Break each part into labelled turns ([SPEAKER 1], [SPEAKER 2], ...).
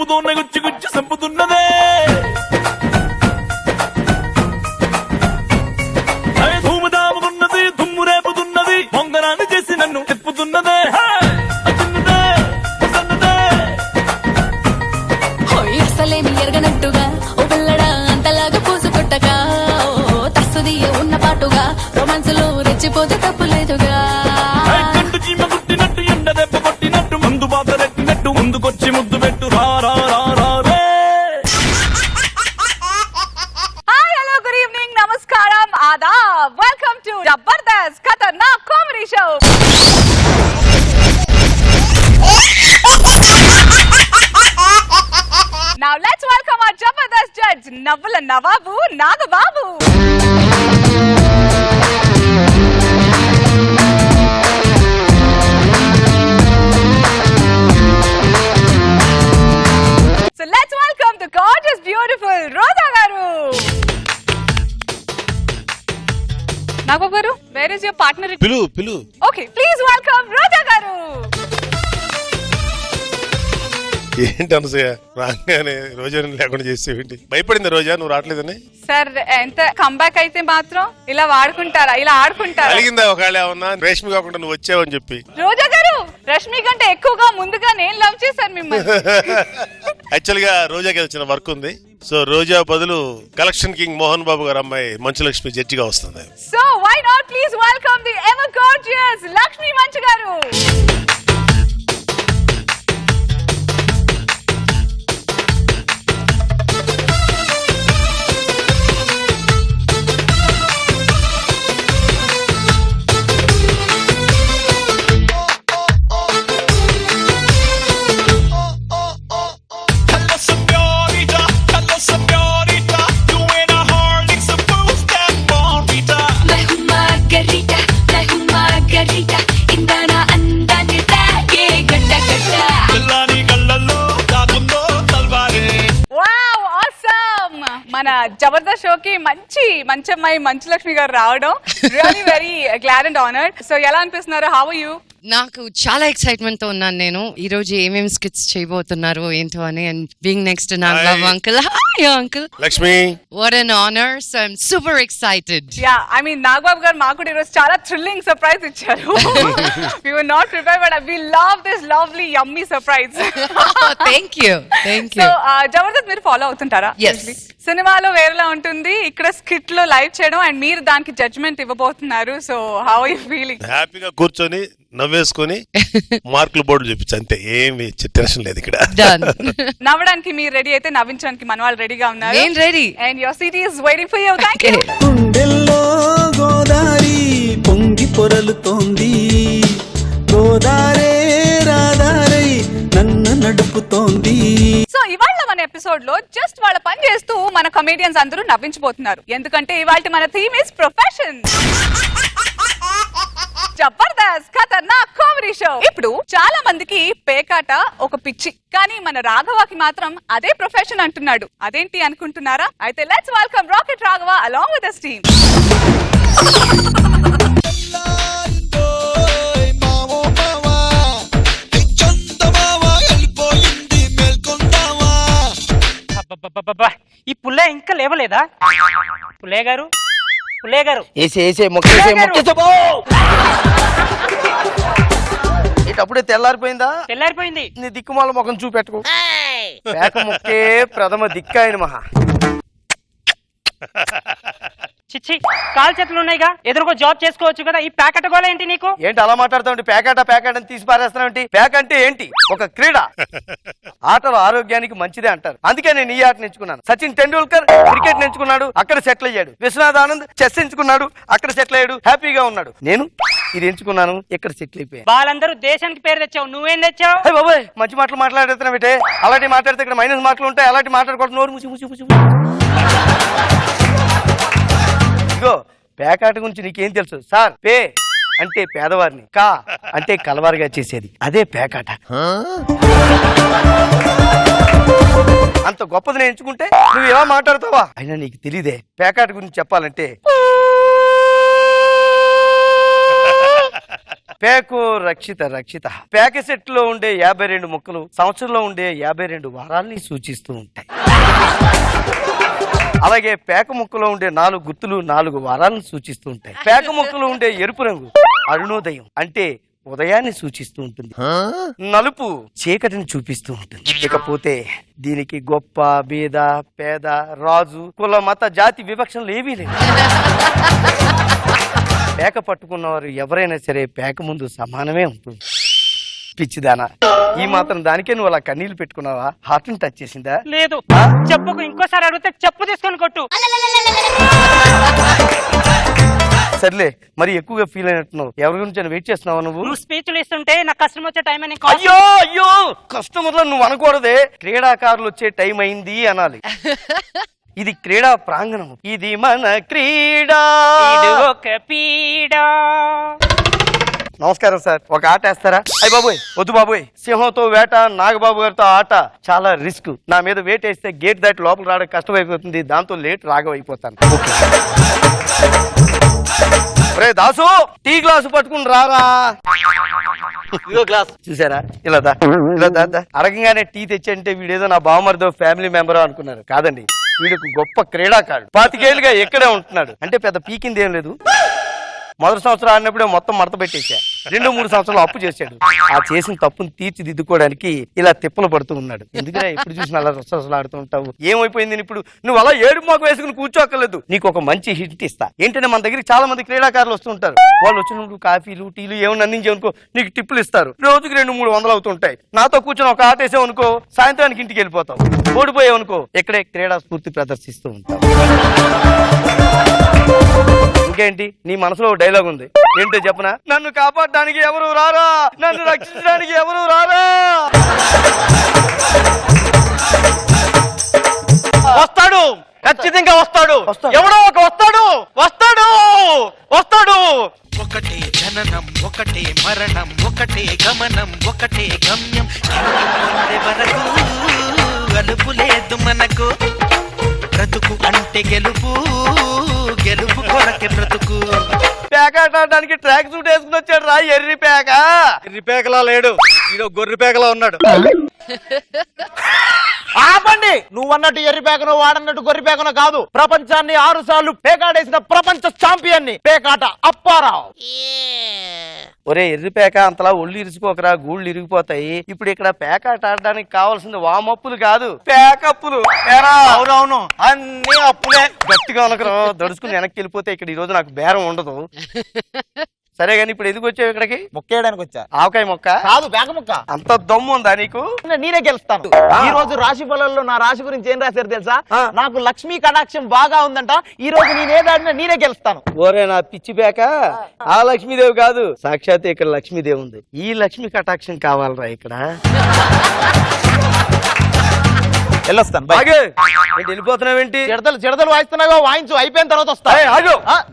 [SPEAKER 1] చూపుతోనే గుచ్చి గుచ్చి సంపుతున్నదే ధూముదాముకున్నది దుమ్ము రేపుతున్నది పొంగరాన్ని చేసి నన్ను తిప్పుతున్నదే
[SPEAKER 2] అసలేమి ఎరగనట్టుగా ఓ పిల్లడా అంతలాగా పూసు కొట్టగా తస్సుది ఉన్న పాటుగా రొమాన్సులో రెచ్చిపోతే తప్పులేదుగా
[SPEAKER 1] కట్టు చీమ కుట్టినట్టు ఎండ దెబ్బ కొట్టినట్టు ముందు బాధ రెట్టినట్టు ముందుకొచ్చి ముద్దు పెట్టు రా రా రా రా రే.
[SPEAKER 3] హాయ్ హలో గుడ్ ఈవినింగ్ నమస్కారం ఆదాబ్ welcome to Jabardasth Khatarnak comedy show. Now let's welcome our Jabardast judge, Navvala Navabu Nagababu. So let's welcome the gorgeous, beautiful Roja Garu. Nagababu Garu, where is your partner?
[SPEAKER 4] Pilu.
[SPEAKER 3] Okay, please welcome Roja Garu.
[SPEAKER 4] ఏంటి అనసూయ రాగానే రోజాని లేకుండా చేసేవేంటి? భయపడింది రోజా నువ్వు రావట్లేదని?
[SPEAKER 3] Sir ఎంత comeback అయితే మాత్రం ఇలా వాడుకుంటారా, ఇలా ఆడుకుంటారా?
[SPEAKER 4] అలిగిందా ఒకవేళ ఏమన్నా రేష్మి కాకుండా నువ్వు వచ్చావని చెప్పి?
[SPEAKER 3] రోజా గారు రష్మి కంటే ఎక్కువగా ముందుగా నేను లవ్ చేశాను మిమ్మల్ని.
[SPEAKER 4] యాక్చువల్ గా రోజాకి వచ్చిన వర్క్ ఉంది. సో రోజా బదులు కలెక్షన్ కింగ్ మోహన్ బాబు గారు అమ్మాయి మంచు లక్ష్మి జడ్జిగా వస్తుంది.
[SPEAKER 3] So why not please welcome the ever gorgeous Lakshmi Manchu గారు. మన జబర్దస్త్ షోకి మంచి అమ్మాయి మంచు లక్ష్మి గారు రావడం really very glad and honoured. So ఎలా అనిపిస్తున్నారు? How are you?
[SPEAKER 5] నాకు చాలా ఎక్సైట్మెంట్ తో ఉన్నాను నేను. ఈ రోజు ఏమేమి స్కిట్స్ చేయబోతున్నారు ఏంటో అని. And being next to Nagababu uncle. Hi uncle
[SPEAKER 4] Lakshmi.
[SPEAKER 5] What an honour. So I am super excited.
[SPEAKER 3] Yeah I mean Nagababu garu మాకు కూడా ఈరోజు చాలా థ్రిల్లింగ్ సర్ప్రైజ్ ఇచ్చారు. We were not prepared but we love this lovely yummy surprise.
[SPEAKER 5] Thank you.
[SPEAKER 3] So Jabardasth మీరు follow అవుతుంటారా?
[SPEAKER 5] Yes.
[SPEAKER 3] సినిమాలో వేరేలా ఉంటుంది, ఇక్కడ స్కిట్ లో లైవ్ చేయడం అండ్ మీరు దానికి జడ్జ్మెంట్ ఇవ్వబోతున్నారు. So how are you feeling?
[SPEAKER 4] హ్యాపీగా కూర్చొని నవ్వేసుకొని మార్కులు బోర్డు చూపించు అంతే. ఏమి టెన్షన్ లేదు ఇక్కడ.
[SPEAKER 3] నవ్వడానికి మీరు రెడీ అయితే నవ్వించడానికి మన వాళ్ళు రెడీగా ఉన్నారు.
[SPEAKER 5] నేను ready.
[SPEAKER 3] And your city is waiting for you. Thank you.
[SPEAKER 6] గుండెల్లో గోదారి పొంగి పొరలుతోంది, గోదారే రాదారై నన్ను నడుపుతోంది.
[SPEAKER 3] సో ఇవాళ మన ఎపిసోడ్ లో జస్ట్ వాళ్ళ పని చేస్తూ మన కమేడియన్స్ అందరూ నవ్వించబోతున్నారు. ఎందుకంటే ఇవాళ మన theme is profession. Jabardasth Khatarnak comedy show. ఇప్పుడు చాలా మందికి పేకాట ఒక పిచ్చి, కానీ మన రాఘవకి మాత్రం అదే ప్రొఫెషన్ అంటున్నాడు. అదేంటి అనుకుంటున్నారా? అయితే let's welcome rocket Raghava along with his team.
[SPEAKER 7] ఈ పుల్లే ఇంకా లేవలేదా? పుల్లే గారు
[SPEAKER 8] అప్పుడే తెల్లారిపోయిందా?
[SPEAKER 7] తెల్లారిపోయింది.
[SPEAKER 8] నీ దిక్కుమాల ముఖం చూపెట్టుకో. పేక ముక్కే ప్రథమ దిక్కాయన మహా.
[SPEAKER 7] చిచ్చి కాల్ చేతులు ఉన్నాయిగా, ఎదురుకో జాబ్ చేసుకోవచ్చు కదా. ఈ ప్యాకెట్ గోల ఏంటి నీకు?
[SPEAKER 8] ఏంటి అలా మాట్లాడుతావు? ప్యాకెట్ అని తీసి పారేస్తున్నావు ఏంటి? ప్యాక్ అంటే ఏంటి? ఒక క్రీడ. ఆటలు ఆరోగ్యానికి మంచిదే అంటారు, అందుకే నేను ఈ ఆట ఎంచుకున్నాను. సచిన్ టెండూల్కర్ క్రికెట్ ఎంచుకున్నాడు, అక్కడ సెటిల్ అయ్యాడు. విశ్వనాథ్ ఆనంద్ చెస్ ఎంచుకున్నాడు, అక్కడ సెటిల్ అయ్యాడు, హ్యాపీగా ఉన్నాడు. నేను ఇది ఎంచుకున్నాను, ఇక్కడ సెటిల్ అయిపోయాను.
[SPEAKER 7] వాళ్ళందరూ దేశానికి పేరు తెచ్చావు, నువ్వేం తెచ్చావు?
[SPEAKER 8] బాబాయ్ మంచి మాటలు మాట్లాడుతున్నావు అంటే. అలాంటి మాట్లాడితే ఇక్కడ మైనస్ మాటలు ఉంటాయి. అలాంటి మాట్లాడకూడదు. నోరు ముసి ముసి ముసి. ఇగో పేకాట గురించి నీకేం తెలుసు? సార్ పే అంటే పేదవారిని, కా అంటే కలవారుగా చేసేది, అదే పేకాట. అంత గొప్పది నేను ఎంచుకుంటే నువ్వు ఎలా మాట్లాడతావా? అయినా నీకు తెలీదే. పేకాట గురించి చెప్పాలంటే పేకు రక్షిత రక్షిత. పేక సెట్ లో ఉండే 52 ముక్కలు సంవత్సరంలో ఉండే 52 వారాల్ని సూచిస్తూ ఉంటాయి. అలాగే పేక ముక్కలో ఉండే 4 గుర్తులు 4 వారాలను సూచిస్తూ ఉంటాయి. పేక ముక్కలో ఉండే ఎరుపు రంగు అరుణోదయం అంటే ఉదయాన్ని సూచిస్తూ ఉంటుంది. నలుపు చీకటిని చూపిస్తూ ఉంటుంది. ఇకపోతే దీనికి గొప్ప బీద పేద రాజు కుల మత జాతి వివక్షలు ఏవీ లేవు. పేక పట్టుకున్నవారు ఎవరైనా సరే పేక ముందు సమానమే ఉంటుంది. పిచ్చిదానా, ఈ మాత్రం దానికే నువ్వు అలా కన్నీళ్లు పెట్టుకున్నావా? హార్ట్ ని టచ్ చేసిందా?
[SPEAKER 7] లేదు. చెప్పుకు ఇంకోసారి అడిగితే చెప్పు తీసుకొని కొట్టు.
[SPEAKER 8] సర్లే, మరి ఎక్కువగా ఫీల్ అయినట్టున్నావు. ఎవరి గురించి వెయిట్ చేస్తున్నావా నువ్వు?
[SPEAKER 7] నువ్వు స్పీచ్లు ఇస్తుంటే నాకు కష్టం వచ్చే టైం అని.
[SPEAKER 8] అయ్యో అయ్యో, కస్టమర్లు నువ్వు అనకూడదే. క్రీడాకారులు వచ్చే టైం అయింది అనాలి. ఇది క్రీడా ప్రాంగణం, ఇది మన క్రీడా.
[SPEAKER 7] ఇది ఒక పీడా.
[SPEAKER 8] నమస్కారం సార్, ఒక ఆట వేస్తారా? అయ్య బాబోయ్ వద్దు బాబోయ్, సింహంతో వేట నాగబాబు గారితో ఆట చాలా రిస్క్. నా మీద వేట వేస్తే గేట్ దాటి లోపల రావడం కష్టమైపోతుంది, దాంతో లేట్ రాగమైపోతాను. రే దాసు, టీ గ్లాసు పట్టుకుని రారా. గ్లాస్ చూసారా? ఇలా అడగంగానే టీ తెచ్చంటే వీడేదో నా బావమరిదో ఫ్యామిలీ మెంబర్ అనుకున్నారు. కాదండి, వీడికి గొప్ప క్రీడాకారుడు. 25 ఏళ్ళుగా ఎక్కడే ఉంటున్నాడు. అంటే పెద్ద పీకింది ఏం లేదు. మొదటి సంవత్సరం ఆడినప్పుడే మొత్తం మడత పెట్టేశా. 2-3 సంవత్సరాలు అప్పు చేశాడు. ఆ చేసిన తప్పును తీర్చిదిద్దుకోవడానికి ఇలా తిప్పలు పడుతూ ఉన్నాడు. ఎందుకంటే ఇప్పుడు చూసిన అలా రసరసలు ఆడుతూ ఉంటావు. ఏమైపోయింది ఇప్పుడు? నువ్వు అలా ఏడు మాకు వేసుకుని కూర్చోక్కర్లేదు. నీకు ఒక మంచి హిట్ ఇస్తా. ఏంటంటే మన దగ్గరికి చాలా మంది క్రీడాకారులు వస్తుంటారు. వాళ్ళు వచ్చినప్పుడు కాఫీలు టీలు ఏమైనా అందించావనుకో నీకు టిప్పులు ఇస్తారు. రోజుకి 200-300 అవుతుంటాయి. నాతో కూర్చొని ఒక ఆట వేసావనుకో సాయంత్రానికి ఇంటికి వెళ్ళిపోతావు. ఓడిపోయావనుకో ఇక్కడే క్రీడా స్ఫూర్తి ప్రదర్శిస్తూ ఉంటావు. ఇంకేంటి నీ మనసులో డైలాగ్ ఉంది, ఏంటో చెప్పనా? నన్ను కాపాడడానికి ఎవరు రారా, నన్ను రక్షించడానికి ఎవరు రారా.
[SPEAKER 9] వస్తాడు, ఖచ్చితంగా వస్తాడు. ఎవడో ఒక వస్తాడు వస్తాడు వస్తాడు.
[SPEAKER 10] ఒకటే జననం, ఒకటే మరణం, ఒకటే గమనం, ఒకటే గమ్యం. వరకు అలుపు లేదు మనకు. బ్రతుకు అంటే గెలుపు, గెలుపు కొరకే బ్రతుకు.
[SPEAKER 8] పేక ఆడడానికి ట్రాక్ సూట్ వేసుకుని వచ్చాడు రా ఎర్రి పేక.
[SPEAKER 9] ఎర్రి పేకలా లేడు, ఈడో గొర్రె పేకలా ఉన్నాడు. ఆపండి, నువ్వన్నట్టు ఎర్రి పేకను వాడన్నట్టు గొర్రె పేకను కాదు. ప్రపంచాన్ని 6 సార్లు పేకాడేసిన ప్రపంచ ఛాంపియన్ ని పేకాట అప్పారావు.
[SPEAKER 8] ఒరే ఎర్రి పేక, అంతలా ఒళ్ళు ఇరుచుకోకరా, గూళ్ళు ఇరిగిపోతాయి. ఇప్పుడు ఇక్కడ పేకాట ఆడడానికి కావాల్సింది వామప్పులు కాదు, పేకప్పులు.
[SPEAKER 9] అవునవును, అన్ని అప్పులే.
[SPEAKER 8] గట్టిగా ఉనకరా, దడుచుకుని వెనక్కి వెళ్ళిపోతే ఇక్కడ ఈ రోజు నాకు బేరం ఉండదు. సరే గాని ఇప్పుడు ఎందుకు వచ్చావు ఇక్కడికి?
[SPEAKER 9] మొక్కేయడానికి వచ్చా.
[SPEAKER 8] ఆవకాయ మొక్క
[SPEAKER 9] కాదు, పేక మొక్క.
[SPEAKER 8] అంత దమ్ము ఉందా నీకు?
[SPEAKER 9] నేనే గెలుస్తాను. ఈ రోజు రాశి ఫలాల్లో నా రాశి గురించి ఏం రాశారు తెలుసా? నాకు లక్ష్మీ కటాక్షం బాగా ఉందంట. ఈ రోజు నేనేదాడినా నేనే గెలుస్తాను.
[SPEAKER 8] ఓరే నా పిచ్చి పేక, ఆ లక్ష్మీదేవి కాదు, సాక్షాత్ ఇక్కడ లక్ష్మీదేవి ఉంది. ఈ లక్ష్మీ కటాక్షం కావాలరా ఇక్కడ.
[SPEAKER 9] వెళ్ళొస్తాను.
[SPEAKER 8] వెళ్ళిపోతున్నావేంటి?
[SPEAKER 9] చిడతలు వాయిస్తున్నాగా, వాయించు, అయిపోయిన తర్వాత వస్తా.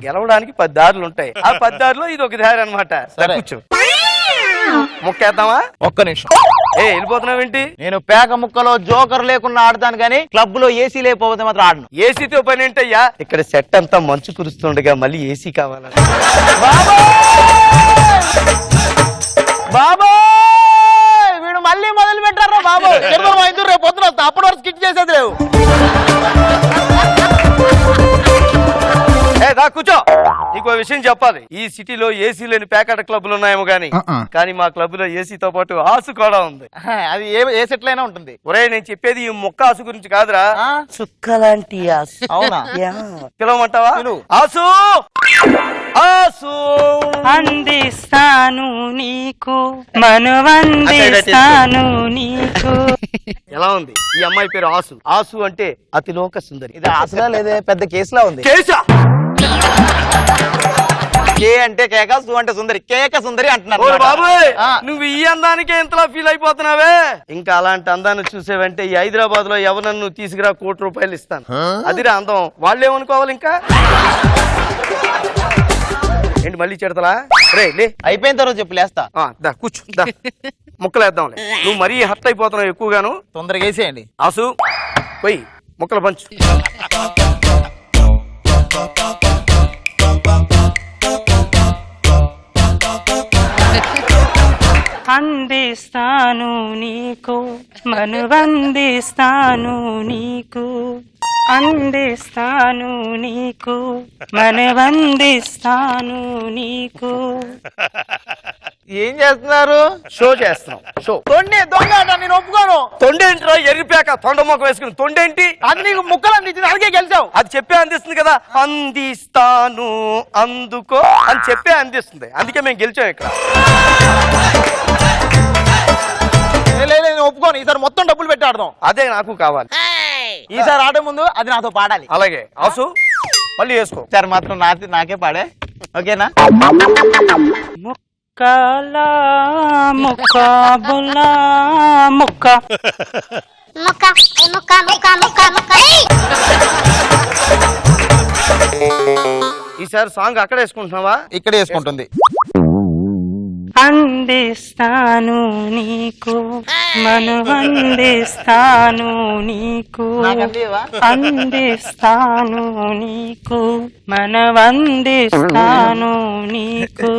[SPEAKER 8] గెలవడానికి 10 దారులు ఉంటాయి. ఆ 10 దారులో ఇది ఒక దారి అనమాట. కూర్చో, మొక్కేద్దామా?
[SPEAKER 9] ఒక్క నిమిషం.
[SPEAKER 8] వెళ్ళిపోతున్నావేంటి?
[SPEAKER 9] నేను పేక ముక్కలో జోకర్ లేకుండా ఆడతాను గానీ క్లబ్ లో ఏసీ లేకపోతే మాత్రం ఆడను.
[SPEAKER 8] ఏసీతో పని ఏంటయ్యా? ఇక్కడ సెట్ అంతా మంచు కురుస్తుండగా మళ్ళీ ఏసీ కావాలని.
[SPEAKER 9] బాబా వీడు మళ్ళీ మొదలు పెట్టారా బాబు? రేపు పొద్దున వస్తా, అప్పటి వరకు స్కిట్ చేసేది లేవు.
[SPEAKER 8] కూర్చో, నీకు విషయం చెప్పాలి. ఈ సిటీలో ఏసీ లేని పేకాట క్లబ్లు ఉన్నాయేమో గానీ కానీ మా క్లబ్ లో ఏసీతో పాటు ఆసు కూడా ఉంది.
[SPEAKER 9] అది ఏ సెట్ అయినా ఉంటుంది.
[SPEAKER 8] ఒరే నేను చెప్పేది ఈ మొక్క ఆసు గురించి కాదురా, చుక్క లాంటి ఆసు.
[SPEAKER 9] అవునా?
[SPEAKER 8] పిలవమంటావా? ఆసు ఆసు
[SPEAKER 7] అందిస్తాను నీకు, మనవందిస్తాను నీకు.
[SPEAKER 8] ఎలా ఉంది? ఈ అమ్మాయి పేరు ఆసు. ఆసు అంటే అతిలోక సుందరి.
[SPEAKER 9] ఇది ఆసులా లేదే, పెద్ద కేసులా ఉంది.
[SPEAKER 8] కేసా?
[SPEAKER 9] కే అంటే కేక, సు అంటే సుందరి. కేక సుందరి అంటున్నారు.
[SPEAKER 8] బాబోయ్, నువ్వు ఈ అందానికే ఎంతలా ఫీల్ అయిపోతున్నావే. ఇంకా అలాంటి అందాన్ని చూసేవంటే ఈ హైదరాబాద్ లో ఎవరన్నా తీసుకురా, 1 కోటి రూపాయలు ఇస్తాను. అదిరా అందం. వాళ్ళేమనుకోవాలి ఇంకా? ఏంటి మళ్ళీ చెడతలా? రే లే,
[SPEAKER 9] అయిపోయిన తర్వాత చెప్పు, లేస్తా.
[SPEAKER 8] కూర్చో, ముక్కలేద్దాంలే. నువ్వు మరీ హర్ట్ అయిపోతున్నావు ఎక్కువగాను.
[SPEAKER 9] తొందరగా వేసేయండి.
[SPEAKER 8] ఆసు పోయి ముక్కలు పంచు.
[SPEAKER 7] అందిస్తాను నీకు మనువందిస్తాను నీకు అందిస్తాను నీకు మనవందిస్తాను నీకు.
[SPEAKER 9] ఏం చేస్తున్నారు?
[SPEAKER 8] షో చేస్తున్నాం. షో
[SPEAKER 9] తొండి దొంగ అంట, నేను ఒప్పుకోను.
[SPEAKER 8] తొండేంట్రా ఎర్రిపాక తొండమొక్క వేసుకుని తొండేంటి?
[SPEAKER 9] అది నీకు ముక్కలు అందించింది, అందుకే గెలిచావు.
[SPEAKER 8] అది చెప్పే అందిస్తుంది కదా, అందిస్తాను అందుకో అని చెప్పే అందిస్తుంది, అందుకే మేము గెలిచాం ఇక్కడ.
[SPEAKER 9] లేదు నేను ఒప్పుకోను, ఈసారి మొత్తం డబ్బులు పెట్టి ఆడదాం.
[SPEAKER 8] అదే నాకు కావాలి.
[SPEAKER 9] ఈసారి ఆడే ముందు అది నాతో పాడాలి.
[SPEAKER 8] అలాగే ఆసు మళ్ళీ వేసుకో.
[SPEAKER 9] ఈసారి మాత్రం నాకే పాడే, ఓకేనా?
[SPEAKER 7] ముక్కలా ముక్క బుల్లా ముక్క
[SPEAKER 8] ఈసారి సాంగ్ అక్కడ వేసుకుంటున్నావా?
[SPEAKER 9] ఇక్కడ వేసుకుంటుంది.
[SPEAKER 7] అందిస్తాను నీకు మనువందిస్తాను నీకు అందిస్తాను నీకు మనవందిస్తాను నీకు.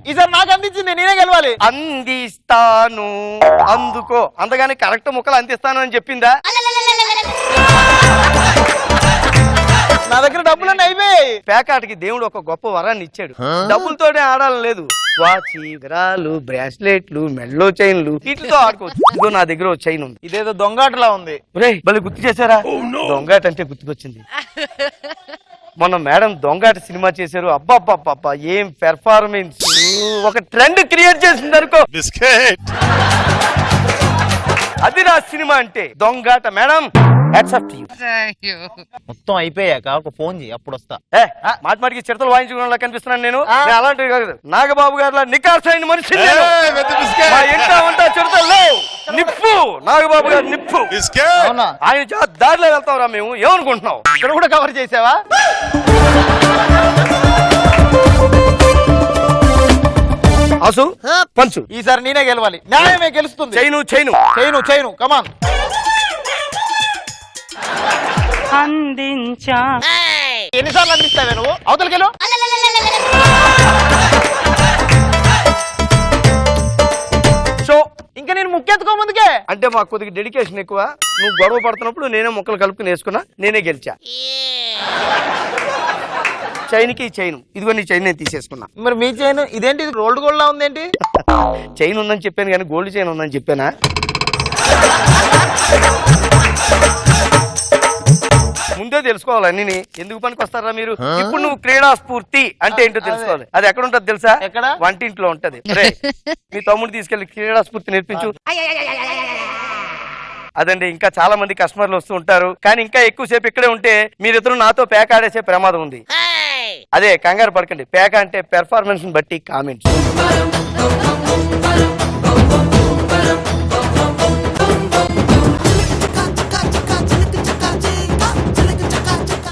[SPEAKER 9] ఈసారి నాకు అందించింది, నేనే గెలవాలి.
[SPEAKER 8] అందిస్తాను అందుకో అంతగానే కరెక్ట్ ముక్కలు అందిస్తాను అని చెప్పిందా?
[SPEAKER 9] నా దగ్గర డబ్బులన్నీ అయిపోయాయి.
[SPEAKER 8] పేకాటకి దేవుడు ఒక గొప్ప వరాన్ని ఇచ్చాడు. డబ్బులతోనే ఆడాలని లేదు. వాచి విరాలు బ్రాస్లెట్లు మెల్లో చైన్లు వీటితో ఆడుకోవచ్చు. ఇదిగో నా దగ్గర ఒక చైన్ ఉంది.
[SPEAKER 9] ఇదేదో దొంగాటలా ఉంది.
[SPEAKER 8] భలే గుర్తు చేశారా? దొంగాట అంటే గుర్తుకొచ్చింది. మొన్న మేడం దొంగాట సినిమా చేశారు. అబ్బా ఏం పెర్ఫార్మెన్స్! ఒక ట్రెండ్ క్రియేట్ చేసింది అనుకో.
[SPEAKER 4] బిస్కెట్
[SPEAKER 8] అది నా సినిమా అంటే దొంగాట. మేడం
[SPEAKER 9] మొత్తం అయిపోయాక ఒక ఫోన్ చేయి, అప్పుడు వస్తా.
[SPEAKER 8] మాటి మాటికి చిరతలు వాయించుకునేలా కనిపిస్తున్నాను నేను. అలాంటివి కాదు. నాగబాబు గారు నికార్సైన మనిషి. చిరతలు లేవు. నిప్పు నాగబాబు గారు నిప్పు.
[SPEAKER 9] అవునా?
[SPEAKER 8] ఆయన దారిలో వెళ్తాంరా మేము. ఏమనుకుంటున్నావు?
[SPEAKER 9] ఇక్కడ కూడా కవర్ చేసావా?
[SPEAKER 8] అసు పంచు.
[SPEAKER 9] ఈసారి నేనే గెలవాలి. న్యాయమే గెలుస్తుంది.
[SPEAKER 8] చైను కమాన్.
[SPEAKER 7] అందించా.
[SPEAKER 9] ఎన్నిసార్లు అందిస్తావే నువ్వు? అవతలకెళ్ళు.
[SPEAKER 8] షో
[SPEAKER 9] ఇంకా నేను ముక్కెత్తుకో ముందుకే.
[SPEAKER 8] అంటే మాకు కొద్దిగా డెడికేషన్ ఎక్కువ. నువ్వు గొడవ పడుతున్నప్పుడు నేనే ముక్కలు కలుపుకుని వేసుకున్నా, నేనే గెలిచా. చైన్కి చైన్, ఇదిగో నీ చైన్ నేను తీసేసుకున్నా.
[SPEAKER 9] మరి మీ చైన్ ఇదేంటి? ఇది రోల్డ్ గోల్డ్ లా ఉందేంటి?
[SPEAKER 8] చైన్ ఉందని చెప్పాను కానీ గోల్డ్ చైన్ ఉందని చెప్పానా? ముందే తెలుసుకోవాలి అన్ని. ఎందుకు పనికి వస్తారా మీరు? ఇప్పుడు నువ్వు క్రీడా స్ఫూర్తి అంటే ఏంటో తెలుసుకోవాలి. అది ఎక్కడ ఉంటది తెలుసా?
[SPEAKER 9] ఎక్కడ?
[SPEAKER 8] వంటింట్లో ఉంటది. మీ తమ్ముడు తీసుకెళ్లి క్రీడా స్ఫూర్తి నేర్పించు. అదండి. ఇంకా చాలా మంది కస్టమర్లు వస్తూ ఉంటారు, కానీ ఇంకా ఎక్కువసేపు ఇక్కడే ఉంటే మీరిద్దరు నాతో పేక ఆడేసే ప్రమాదం ఉంది. అదే కంగారు పడకండి. పేక అంటే పెర్ఫార్మెన్స్ బట్టి కామెంట్స్.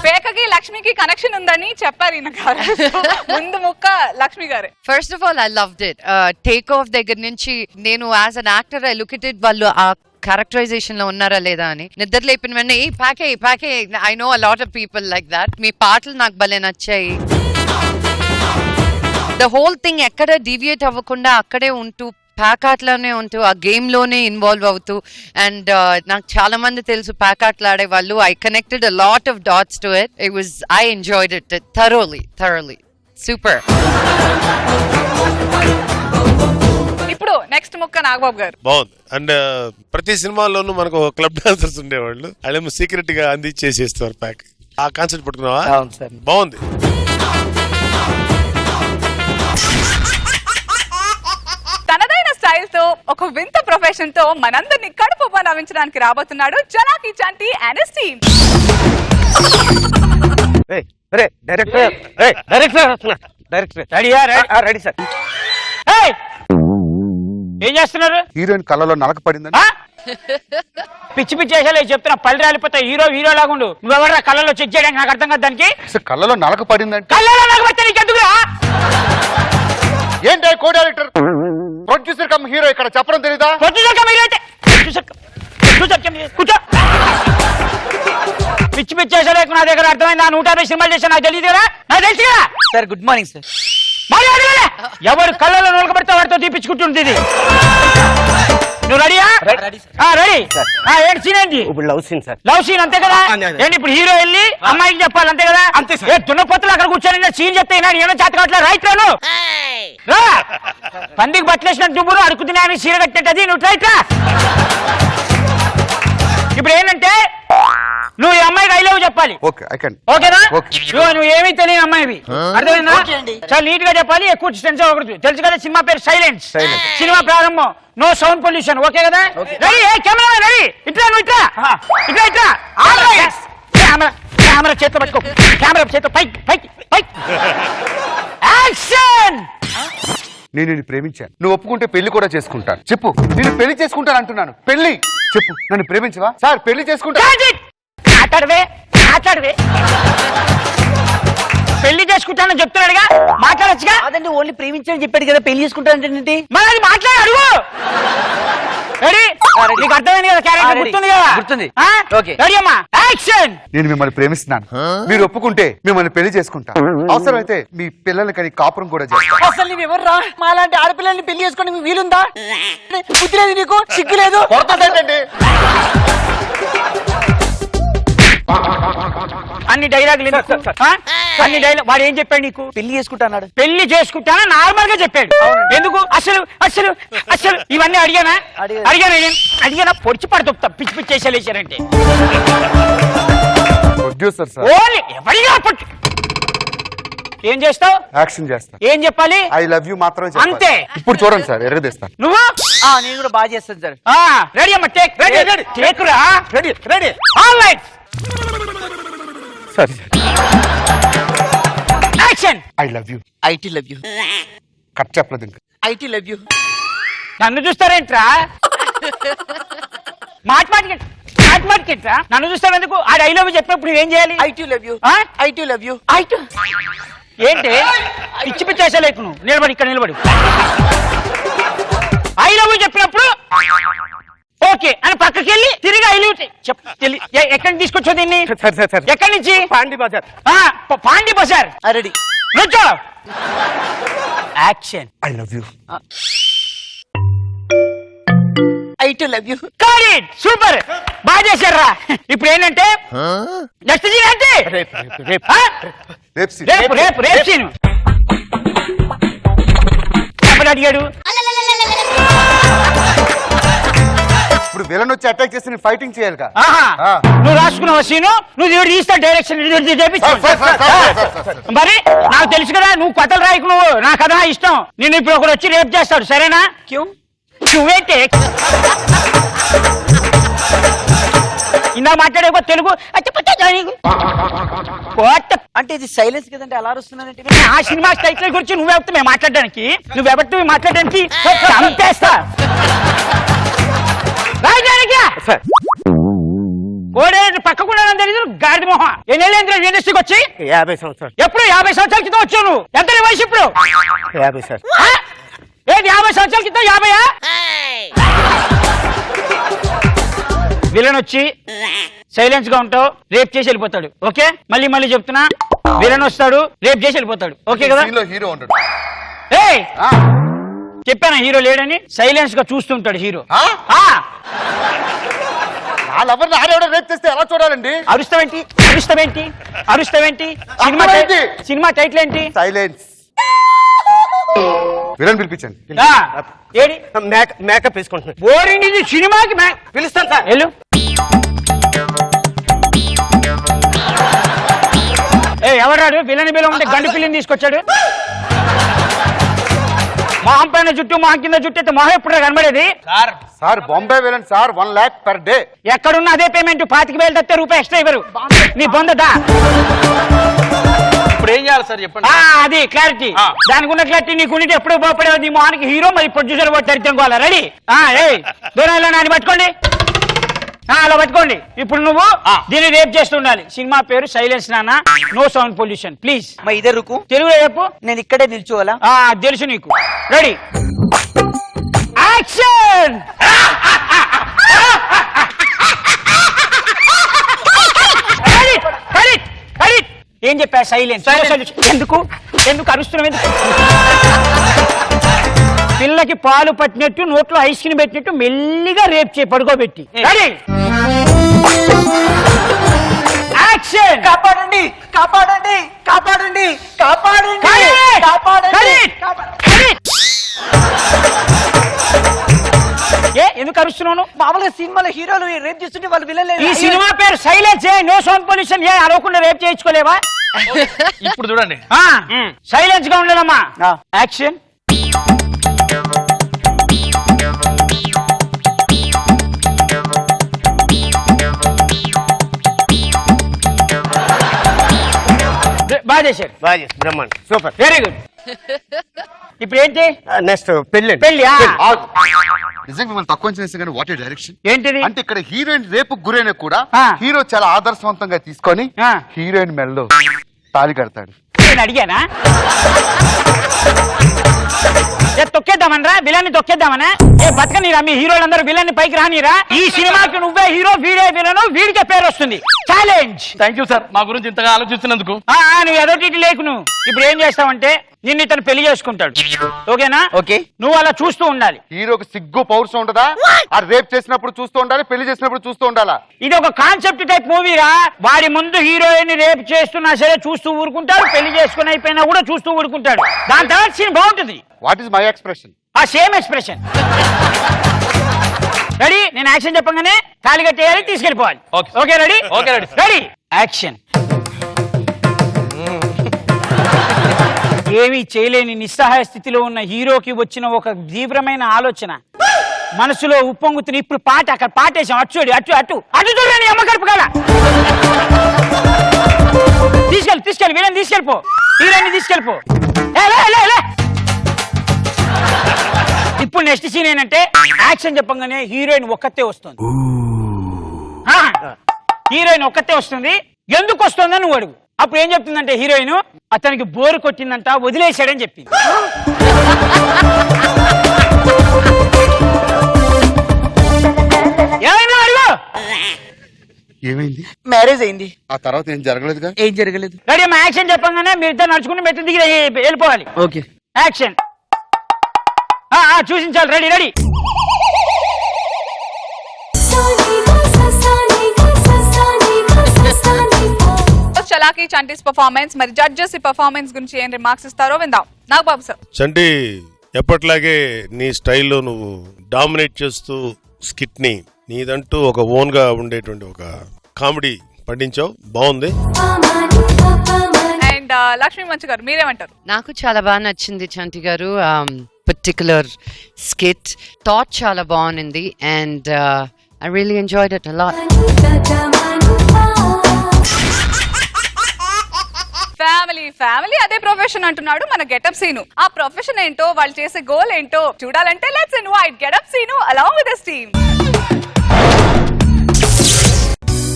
[SPEAKER 3] పేకకి లక్ష్మికి కనెక్షన్ ఉందని చెప్పారు ఈయన గారు. ముందు ముక్క లక్ష్మి గారే.
[SPEAKER 5] First of all I loved it. Take off దగ్గర నుంచి నేను as an actor I look it వాళ్ళు ఆ క్యారెక్టరైజేషన్ లో ఉన్నారా లేదా అని. నిద్ర లేపిన వెంటనే ప్యాకే I know a lot of people like that. మీ పాటలు నాకు భలే నచ్చాయి. ద హోల్ థింగ్ ఎక్కడ డీవియేట్ అవ్వకుండా అక్కడే ఉంటూ ప్యాకాట్లోనే ఉంటూ ఆ గేమ్ లోనే ఇన్వాల్వ్ అవుతూ. అండ్ నాకు చాలా మంది తెలుసు ప్యాకాట్లు ఆడే వాళ్ళు. I connected a lot of dots to it. I enjoyed it thoroughly. Super.
[SPEAKER 3] ఇప్పుడు నెక్స్ట్ ముక్క నాగబాబు గారు.
[SPEAKER 4] బాగుంది. అండ్ ప్రతి సినిమాల్లోనూ మనకు క్లబ్ డాన్సర్స్ ఉండేవాళ్ళు. వాళ్ళేమో సీక్రెట్ గా అందించేసేస్తారు ప్యాక్. ఆ కాన్సెప్ట్ పట్టుకున్నావా? బాగుంది.
[SPEAKER 3] తనదైన స్టైల్ తో ఒక వింత ప్రొఫెషన్ తో మనందరినీ కడుపు నవ్వించడానికి రాబోతున్నాడు Chalaki Chanti and his team.
[SPEAKER 8] Ready sir.
[SPEAKER 7] ఏం చేస్తున్నారు?
[SPEAKER 11] హీరోయిన్ కళ్ళలో నలక పడిందని
[SPEAKER 7] పిచ్చి వేసాలే చెప్తున్నా. పళ్ళు రాలిపోతా. హీరో లాగుండు. నువ్వెవరా కళ్ళలో చెక్ చేయడానికి? నాకు అర్థం కాదు దానికి.
[SPEAKER 11] కళ్ళలో నలక పడిందంటే
[SPEAKER 7] కళ్ళలో నలక పడితే నీకెందుకురా?
[SPEAKER 11] ఏంటి co director producer come hero ఇక్కడ చెప్పడం తెలీదా?
[SPEAKER 7] ప్రొడ్యూసర్ కమ్ హీరో అయితే కూర్చో. పిచ్చి వేసాలే నా దగ్గర అర్థమైంది. 150 సినిమాలు చేశా, నాకు తెలియదు కదా. నాకు తెలుసు కదా.
[SPEAKER 8] Sir good morning sir.
[SPEAKER 7] ఎవరు కళ్ళలో నొలకబడితే వాడితో తీపించుకుంటుంది ఇది. నువ్వు రెడీయా? రెడీ. ఏంటి సీన్ ఏంటి?
[SPEAKER 8] ఇప్పుడు love scene sir.
[SPEAKER 7] Love scene అంతే కదా? ఏంటి ఇప్పుడు హీరో వెళ్ళి అమ్మాయికి చెప్పాలి అంతే కదా?
[SPEAKER 8] అంతే సార్.
[SPEAKER 7] ఏ దున్నపోతులు అక్కడ కూర్చొని సీన్ చెప్తే ఏమో చేత కావట్లేదు. రైట్ రాను రా. పందికి బట్టలేసినట్టు నువ్వు అడుగు తినే చీర కట్టినట్టు నువ్వు రైట్ రా. ఇప్పుడు ఏంటంటే నువ్వు ఈ అమ్మాయికి ఐ లవ్ చెప్పాలి.
[SPEAKER 11] Okay I can.
[SPEAKER 7] ఓకేనా?
[SPEAKER 11] ఓకే.
[SPEAKER 7] నువ్వు ఏమీ తెలియని అమ్మాయివి, అర్థమైందా? చాలా నీట్ గా చెప్పాలి, ఎక్కువ టెన్షన్ అవ్వకూడదు. తెలుసు కదా సినిమా పేరు సైలెన్స్. సినిమా ప్రారంభం, నో సౌండ్ పొల్యూషన్. ఓకే కదా? రెడీ? Camera ready? ఇట్లా నువ్వు ఇట్లా ఇట్లా ఇట్లా. కెమెరా చేతిలో పట్టుకో, కెమెరా చేతిలో పైకి పైకి పైకి. యాక్షన్.
[SPEAKER 11] నేను నిన్ను ప్రేమించాను, నువ్వు ఒప్పుకుంటే పెళ్లి కూడా చేసుకుంటాను. చెప్పు, నేను పెళ్లి చేసుకుంటాను అంటున్నాను. పెళ్లి చెప్పు, నన్ను ప్రేమించవా? సార్ పెళ్లి చేసుకుంటా.
[SPEAKER 7] మాట్లాడవే మాట్లాడవే. పెళ్లి చేసుకుంటానని చెప్తున్నాడుగా, మాట్లాడచ్చుగా.
[SPEAKER 8] అదండి ఓన్లీ ప్రేమించని చెప్పాడు కదా, పెళ్లి చేసుకుంటానంటే
[SPEAKER 7] మరి అది మాట్లాడు, అడుగు. రెడీ? నీకు అర్థమైంది కదా, క్యారెక్టర్ గుర్తుంది కదా?
[SPEAKER 8] గుర్తుంది. ఓకే.
[SPEAKER 7] రెడీ అమ్మా, యాక్షన్.
[SPEAKER 11] నేను మిమ్మల్ని ప్రేమిస్తున్నాను, మీరు ఒప్పుకుంటే మిమ్మల్ని పెళ్లి చేసుకుంటా. అవసరమైతే మీ పిల్లల్ని కానీ కాపురం కూడా చేస్తాను.
[SPEAKER 8] అసలు నువ్వు ఎవర్రా? మాలాంటి ఆడపిల్లల్ని పెళ్లి చేసుకోవడానికి వీలుందా? బుద్ధి లేదు నీకు, సిగ్గు లేదు.
[SPEAKER 7] అన్ని డైలాగులు అన్ని డైలాగ్. వాడు ఏం చెప్పాడు నీకు?
[SPEAKER 8] పెళ్లి చేసుకుంటాడు.
[SPEAKER 7] పెళ్లి చేసుకుంటానా నార్మల్ గా చెప్పాడు. ఎందుకు అసలు అసలు అసలు ఇవన్నీ అడిగానా? అడిగానా? పొడిచి పడుతా పిచ్చి పిచ్చి చేసేసారంటే.
[SPEAKER 11] Producer sir.
[SPEAKER 7] ఓన్లీ ఎవరిగా పట్టు. ఏం చేస్తావు?
[SPEAKER 11] యాక్షన్ చేస్తా.
[SPEAKER 7] ఏం చెప్పాలి?
[SPEAKER 11] ఐ లవ్ యూ మాత్రమే చెప్పాలి.
[SPEAKER 7] అంతే.
[SPEAKER 11] ఇప్పుడు చూడండి సార్, ఎర్రదేస్తాను.
[SPEAKER 7] నువ్వు?
[SPEAKER 8] నేను కూడా బాగా చేస్తాను సార్.
[SPEAKER 7] రెడీ అమ్మా, టేక్. టేక్ రా.
[SPEAKER 8] రెడీ.
[SPEAKER 7] All right.
[SPEAKER 11] సరే.
[SPEAKER 7] Action.
[SPEAKER 11] I love you.
[SPEAKER 8] IT love you.
[SPEAKER 11] Cut చెప్పలేదు ఇంకా.
[SPEAKER 8] IT love you.
[SPEAKER 7] నన్ను చూస్తారేంట్రా? మాట్లాడికెట్రా? నన్ను చూస్తావు ఎందుకు? ఆ ఐ లవ్ యూ చెప్పినప్పుడు నువ్వేం చేయాలి?
[SPEAKER 8] IT love you. IT love you.
[SPEAKER 7] ఏంటి పిచ్చి పిచ్చి వేసలేకు నువ్వు? నిలబడి, ఇక్కడ నిలబడి. ఐ లవ్ యూ చెప్పినప్పుడు ఓకే అని పక్కకి వెళ్ళి తిరిగి ఐ లవ్ ఎక్కడి నుంచి తీసుకొచ్చా దీన్ని? ఎక్కడి నుంచి?
[SPEAKER 8] పాండి బజార్.
[SPEAKER 7] పాండి బజార్.
[SPEAKER 8] రెడీ.
[SPEAKER 7] నుంచో. Action.
[SPEAKER 11] I love you.
[SPEAKER 8] IT love you.
[SPEAKER 7] Correct, super, బాగా చేశారా. ఇప్పుడు ఏంటంటే నెక్స్ట్ సీన్ ఏంటి? రేపు రేపు రేపు సీన్. ఎప్పుడు అడిగాడు?
[SPEAKER 11] ఇప్పుడు విలన్ వచ్చి అటాక్ చేసి నేను ఫైటింగ్ చేయాలి కదా.
[SPEAKER 7] నువ్వు రాసుకున్నావు సీను, నువ్వు ఇవి తీస్తా డైరెక్షన్ మరి. నాకు తెలుసు కదా నువ్వు కథలు రాయకు, నువ్వు నా కథ ఇష్టం. నేను ఇప్పుడు ఒకడు వచ్చి రేపు చేస్తాడు, సరేనా? నువ్వేంటే ఇందాక మాట్లాడే తెలుగు
[SPEAKER 8] అంటే ఇది సైలెన్స్ కదంటే అలా వస్తున్నదంటే.
[SPEAKER 7] ఆ సినిమా టైటిల్ గురించి నువ్వెవరితో మేము మాట్లాడడానికి, నువ్వెవరితో మాట్లాడడానికి చంపేస్తా. కోడే పక్కకుండా తెలియదు గాడి మొహ. ఎన్నేళ్ళ ఇండస్ట్రీకి వచ్చి?
[SPEAKER 8] 50 సంవత్సరాలు.
[SPEAKER 7] ఎప్పుడు? 50 సంవత్సరాల క్రితం వచ్చావు నువ్వు. ఎంత నీ వయసు ఇప్పుడు?
[SPEAKER 8] 50 సార్.
[SPEAKER 7] ఏంటి 50 సంవత్సరాల క్రితం 50? విలన్ వచ్చి సైలెన్స్ గా ఉంటావు, రేప్ చేసి వెళ్ళిపోతాడు. ఓకే, మళ్ళీ మళ్ళీ చెప్తున్నా, విలన్ వస్తాడు, రేప్ చేసి వెళ్ళిపోతాడు. ఓకే కదా?
[SPEAKER 11] హీరో ఉంటాడు.
[SPEAKER 7] చెప్పానా హీరో లేడని? సైలెన్స్ గా చూస్తుంటాడు హీరో.
[SPEAKER 11] రేప్ చేస్తే ఎలా చూడాలండి?
[SPEAKER 7] అరుస్తావేంటి? సినిమా టైటిల్ ఏంటి?
[SPEAKER 11] సైలెన్స్. విలన్ పిలిపించండి.
[SPEAKER 7] ఏడి
[SPEAKER 8] మేకప్ వేసుకుంటున్నాను.
[SPEAKER 7] బోరింగ్ ఇది సినిమాకి
[SPEAKER 8] పిలుస్తాను సార్.
[SPEAKER 7] వెళ్ళు. ఎవరాడు? విలని బిలం ఉంటే గండు పిల్లని తీసుకొచ్చాడు. మొహం పైన జుట్టు, మొహం కింద జుట్టు అయితే మొహం ఎప్పుడు కనబడేది?
[SPEAKER 11] Sir Bombay villain sir, 1 lakh per day.
[SPEAKER 7] ఎక్కడున్నా అదే పేమెంట్. 25,000 తప్పే రూపాయి ఎక్స్ట్రా ఇవ్వరు. నీ బొందదా?
[SPEAKER 8] ఇప్పుడు ఏం చేయాలి సార్ చెప్పండి.
[SPEAKER 7] అది క్లారిటీ. దానికి ఉన్న క్లారిటీ నీకు ఉంటే ఎప్పుడు బాగుపడేది. నీ మొహానికి హీరో, మరి ప్రొడ్యూసర్ దరిద్రం కోవాలా? రెడీ? దూరం నాని పట్టుకోండి, అలా పట్టుకోండి. ఇప్పుడు నువ్వు దీన్ని రేప్ చేస్తూ ఉండాలి. సినిమా పేరు సైలెన్స్ నాన్న, నో సౌండ్ పొల్యూషన్. ప్లీజ్.
[SPEAKER 8] ఇదే రుకు
[SPEAKER 7] తెలుగులో చెప్పు.
[SPEAKER 8] నేను ఇక్కడే నిల్చోవాలా?
[SPEAKER 7] తెలుసు నీకు. Ready, action. ఏం చెప్పా? సైలెన్స్. ఎందుకు? ఎందుకు అరుస్తున్నావు ఎందుకు? పిల్లకి పాలు పట్టినట్టు నోట్లో ఐస్ క్రీమ్ పెట్టినట్టు మెల్లిగా రేపు చేయి పడుకోబెట్టి. Ready action.
[SPEAKER 9] కాపాడండి కాపాడండి కాపాడండి కాపాడండి కాపాడండి.
[SPEAKER 7] ఏ ఎందుకు అరుస్తున్నాను?
[SPEAKER 9] మామూలుగా సినిమాలో హీరోలు రేప్ చేస్తుంటే వాళ్ళు వినలేదు.
[SPEAKER 7] ఈ సినిమా పేరు సైలెన్స్. No sound pollution. ఏ అరవకుండా రేప్ చేయించుకోలేవా?
[SPEAKER 9] ఇప్పుడు చూడండి.
[SPEAKER 7] సైలెన్స్ గా ఉండదమ్మా. యాక్షన్. బాగా చేశారు.
[SPEAKER 8] బ్రహ్మాండ్ సూపర్.
[SPEAKER 7] Very good. ఇప్పుడు ఏంటి
[SPEAKER 8] నెక్స్ట్ పెళ్లి.
[SPEAKER 7] పెళ్లి.
[SPEAKER 11] నిజంగా మిమ్మల్ని తక్కువ అంచనా కానీ వాట్ ఏ డైరెక్షన్.
[SPEAKER 7] ఏంటిది
[SPEAKER 11] అంటే ఇక్కడ హీరోయిన్ రేపు గురైన కూడా
[SPEAKER 7] ఆ.
[SPEAKER 11] హీరో చాలా ఆదర్శవంతంగా తీసుకొని
[SPEAKER 7] ఆ.
[SPEAKER 11] హీరోయిన్ మెడలో తాళి కడతాడు.
[SPEAKER 7] నేను అడిగానా? తొక్కేద్దామనరా విలన్ని తొక్కేద్దామనా? ఏ బతకనీరా మీ హీరోలందరూ విలన్ని పైకి రానిరా? ఈ సినిమాకి నువ్వే హీరో వీడే విలను వీడికే పేరు వస్తుంది. ఛాలెంజ్.
[SPEAKER 9] థ్యాంక్ యూ సార్ మా గురించి ఇంతగా ఆలోచిస్తున్నందుకు.
[SPEAKER 7] నువ్వు ఎదోటి లేకు. నువ్వు ఇప్పుడు ఏం చేస్తావంటే నిన్ను ఇతను పెళ్లి చేసుకుంటాడు. ఓకేనా?
[SPEAKER 9] ఓకే.
[SPEAKER 7] నువ్వు అలా చూస్తూ ఉండాలి.
[SPEAKER 11] హీరోకి సిగ్గు పౌరుషం ఉండదా? ఆ రేప్ చేసినప్పుడు చూస్తూ ఉండాలి, పెళ్లి చేసినప్పుడు చూస్తూ ఉండాలా?
[SPEAKER 7] ఇది ఒక కాన్సెప్ట్ టైప్ మూవీరా. వాడి ముందు హీరోయిన్ రేప్ చేస్తున్నా సరే చూస్తూ ఊరుకుంటాడు, పెళ్లి చేసుకుని అయిపోయినా కూడా చూస్తూ ఊరుకుంటాడు. దాని తర్వాత సీన్ బాగుంటుంది.
[SPEAKER 11] What is my expression?
[SPEAKER 7] ఆ సేమ్ ఎక్స్ప్రెషన్. రెడీ? నేను యాక్షన్ చెప్పగానే తాళి కట్టేయాలి, తీసుకెళ్ళిపోవాలి. Okay ready?
[SPEAKER 9] Okay ready.
[SPEAKER 7] Ready action. ఏమీ చేయలేని నిస్సహాయ స్థితిలో ఉన్న హీరోకి వచ్చిన ఒక తీవ్రమైన ఆలోచన మనసులో ఉప్పొంగుతున్న. ఇప్పుడు పాట అక్కడ పాటేసాం. అటు చూడు, అటు అటు అటు చూడండి. అమ్మ కడుపు కదా. తీసుకెళ్ళి వీళ్ళని తీసుకెళ్ళిపో, హీరోయిన్ తీసుకెళ్ళిపో. ఇప్పుడు నెక్స్ట్ సీన్ ఏంటంటే యాక్షన్ చెప్పంగానే హీరోయిన్ ఒక్కతే వస్తుంది. హీరోయిన్ ఒక్కతే వస్తుంది. ఎందుకు వస్తుందని నువ్వు అడుగు. అప్పుడు ఏం చెప్తుందంటే హీరోయిన్ అతనికి బోరు కొట్టిందంట, వదిలేశాడని చెప్పింది. ఏమైనా అడుగు.
[SPEAKER 11] ఏమైంది?
[SPEAKER 9] మ్యారేజ్ అయింది.
[SPEAKER 11] ఆ తర్వాత ఏం జరగలేదుగా?
[SPEAKER 9] ఏం జరగలేదు.
[SPEAKER 7] రెడీ అమ్మా. యాక్షన్ చెప్పంగానే మీరు ఇద్దరు నడుచుకుంటూ మెట్టు దిగి వెళ్ళిపోవాలి.
[SPEAKER 9] ఓకే.
[SPEAKER 7] యాక్షన్. చూసించాలి. Ready ready.
[SPEAKER 3] Chalaki Chanti's performance. మరి జడ్జెస్ ఈ పర్ఫార్మెన్స్ గురించి ఏం రిమార్క్స్ ఇస్తారో విందాం. నాగబాబు సార్.
[SPEAKER 4] చంటి ఎప్పట్లాగే నీ స్టైల్లో నువ్వు డామినేట్ చేస్తూ స్కిట్ ని నీదంటూ ఒక ఓన్ గా ఉండేటువంటి ఒక కామెడీ పండించావు. బాగుంది.
[SPEAKER 3] అండ్ లక్ష్మీ మంచు గారు మీరేమంటారు?
[SPEAKER 5] నాకు చాలా బాగా నచ్చింది చంటి గారు. పర్టికులర్ స్కిట్ థాట్ చాలా బాగుంది and I really enjoyed it a lot.
[SPEAKER 3] Family అదే ప్రొఫెషన్ అంటున్నాడు మన గెటప్ సీను. ఆ ప్రొఫెషన్ ఏంటో, వాళ్ళు చేసే గోల్ ఏంటో చూడాలంటే let's invite getup Seenu along with his team.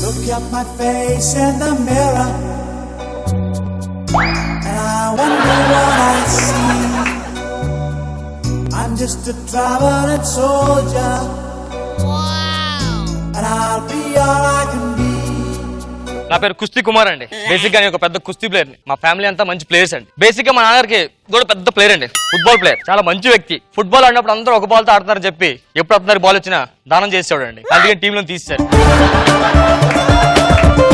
[SPEAKER 6] Look at my face in the mirror and I wonder what I see. I'm just a traveling soldier. Wow. And I'll be all I can be.
[SPEAKER 12] నా పేరు కుస్తీ కుమార్ అండి. Basic గా నేను ఒక పెద్ద కుస్తీ player. మా ఫ్యామిలీ అంతా మంచి ప్లేయర్స్ అండి. బేసిక్ గా మా నాన్నగారికి కూడా పెద్ద ప్లేయర్ అండి, ఫుట్బాల్ ప్లేయర్. చాలా మంచి వ్యక్తి. ఫుట్బాల్ ఆడినప్పుడు అందరూ ఒక బాల్ తో ఆడుతున్నారని చెప్పి ఎప్పుడు అందరి బాల్ వచ్చినా దానం చేసేవాడు అండి. అందుకే టీంలో తీసేశారు.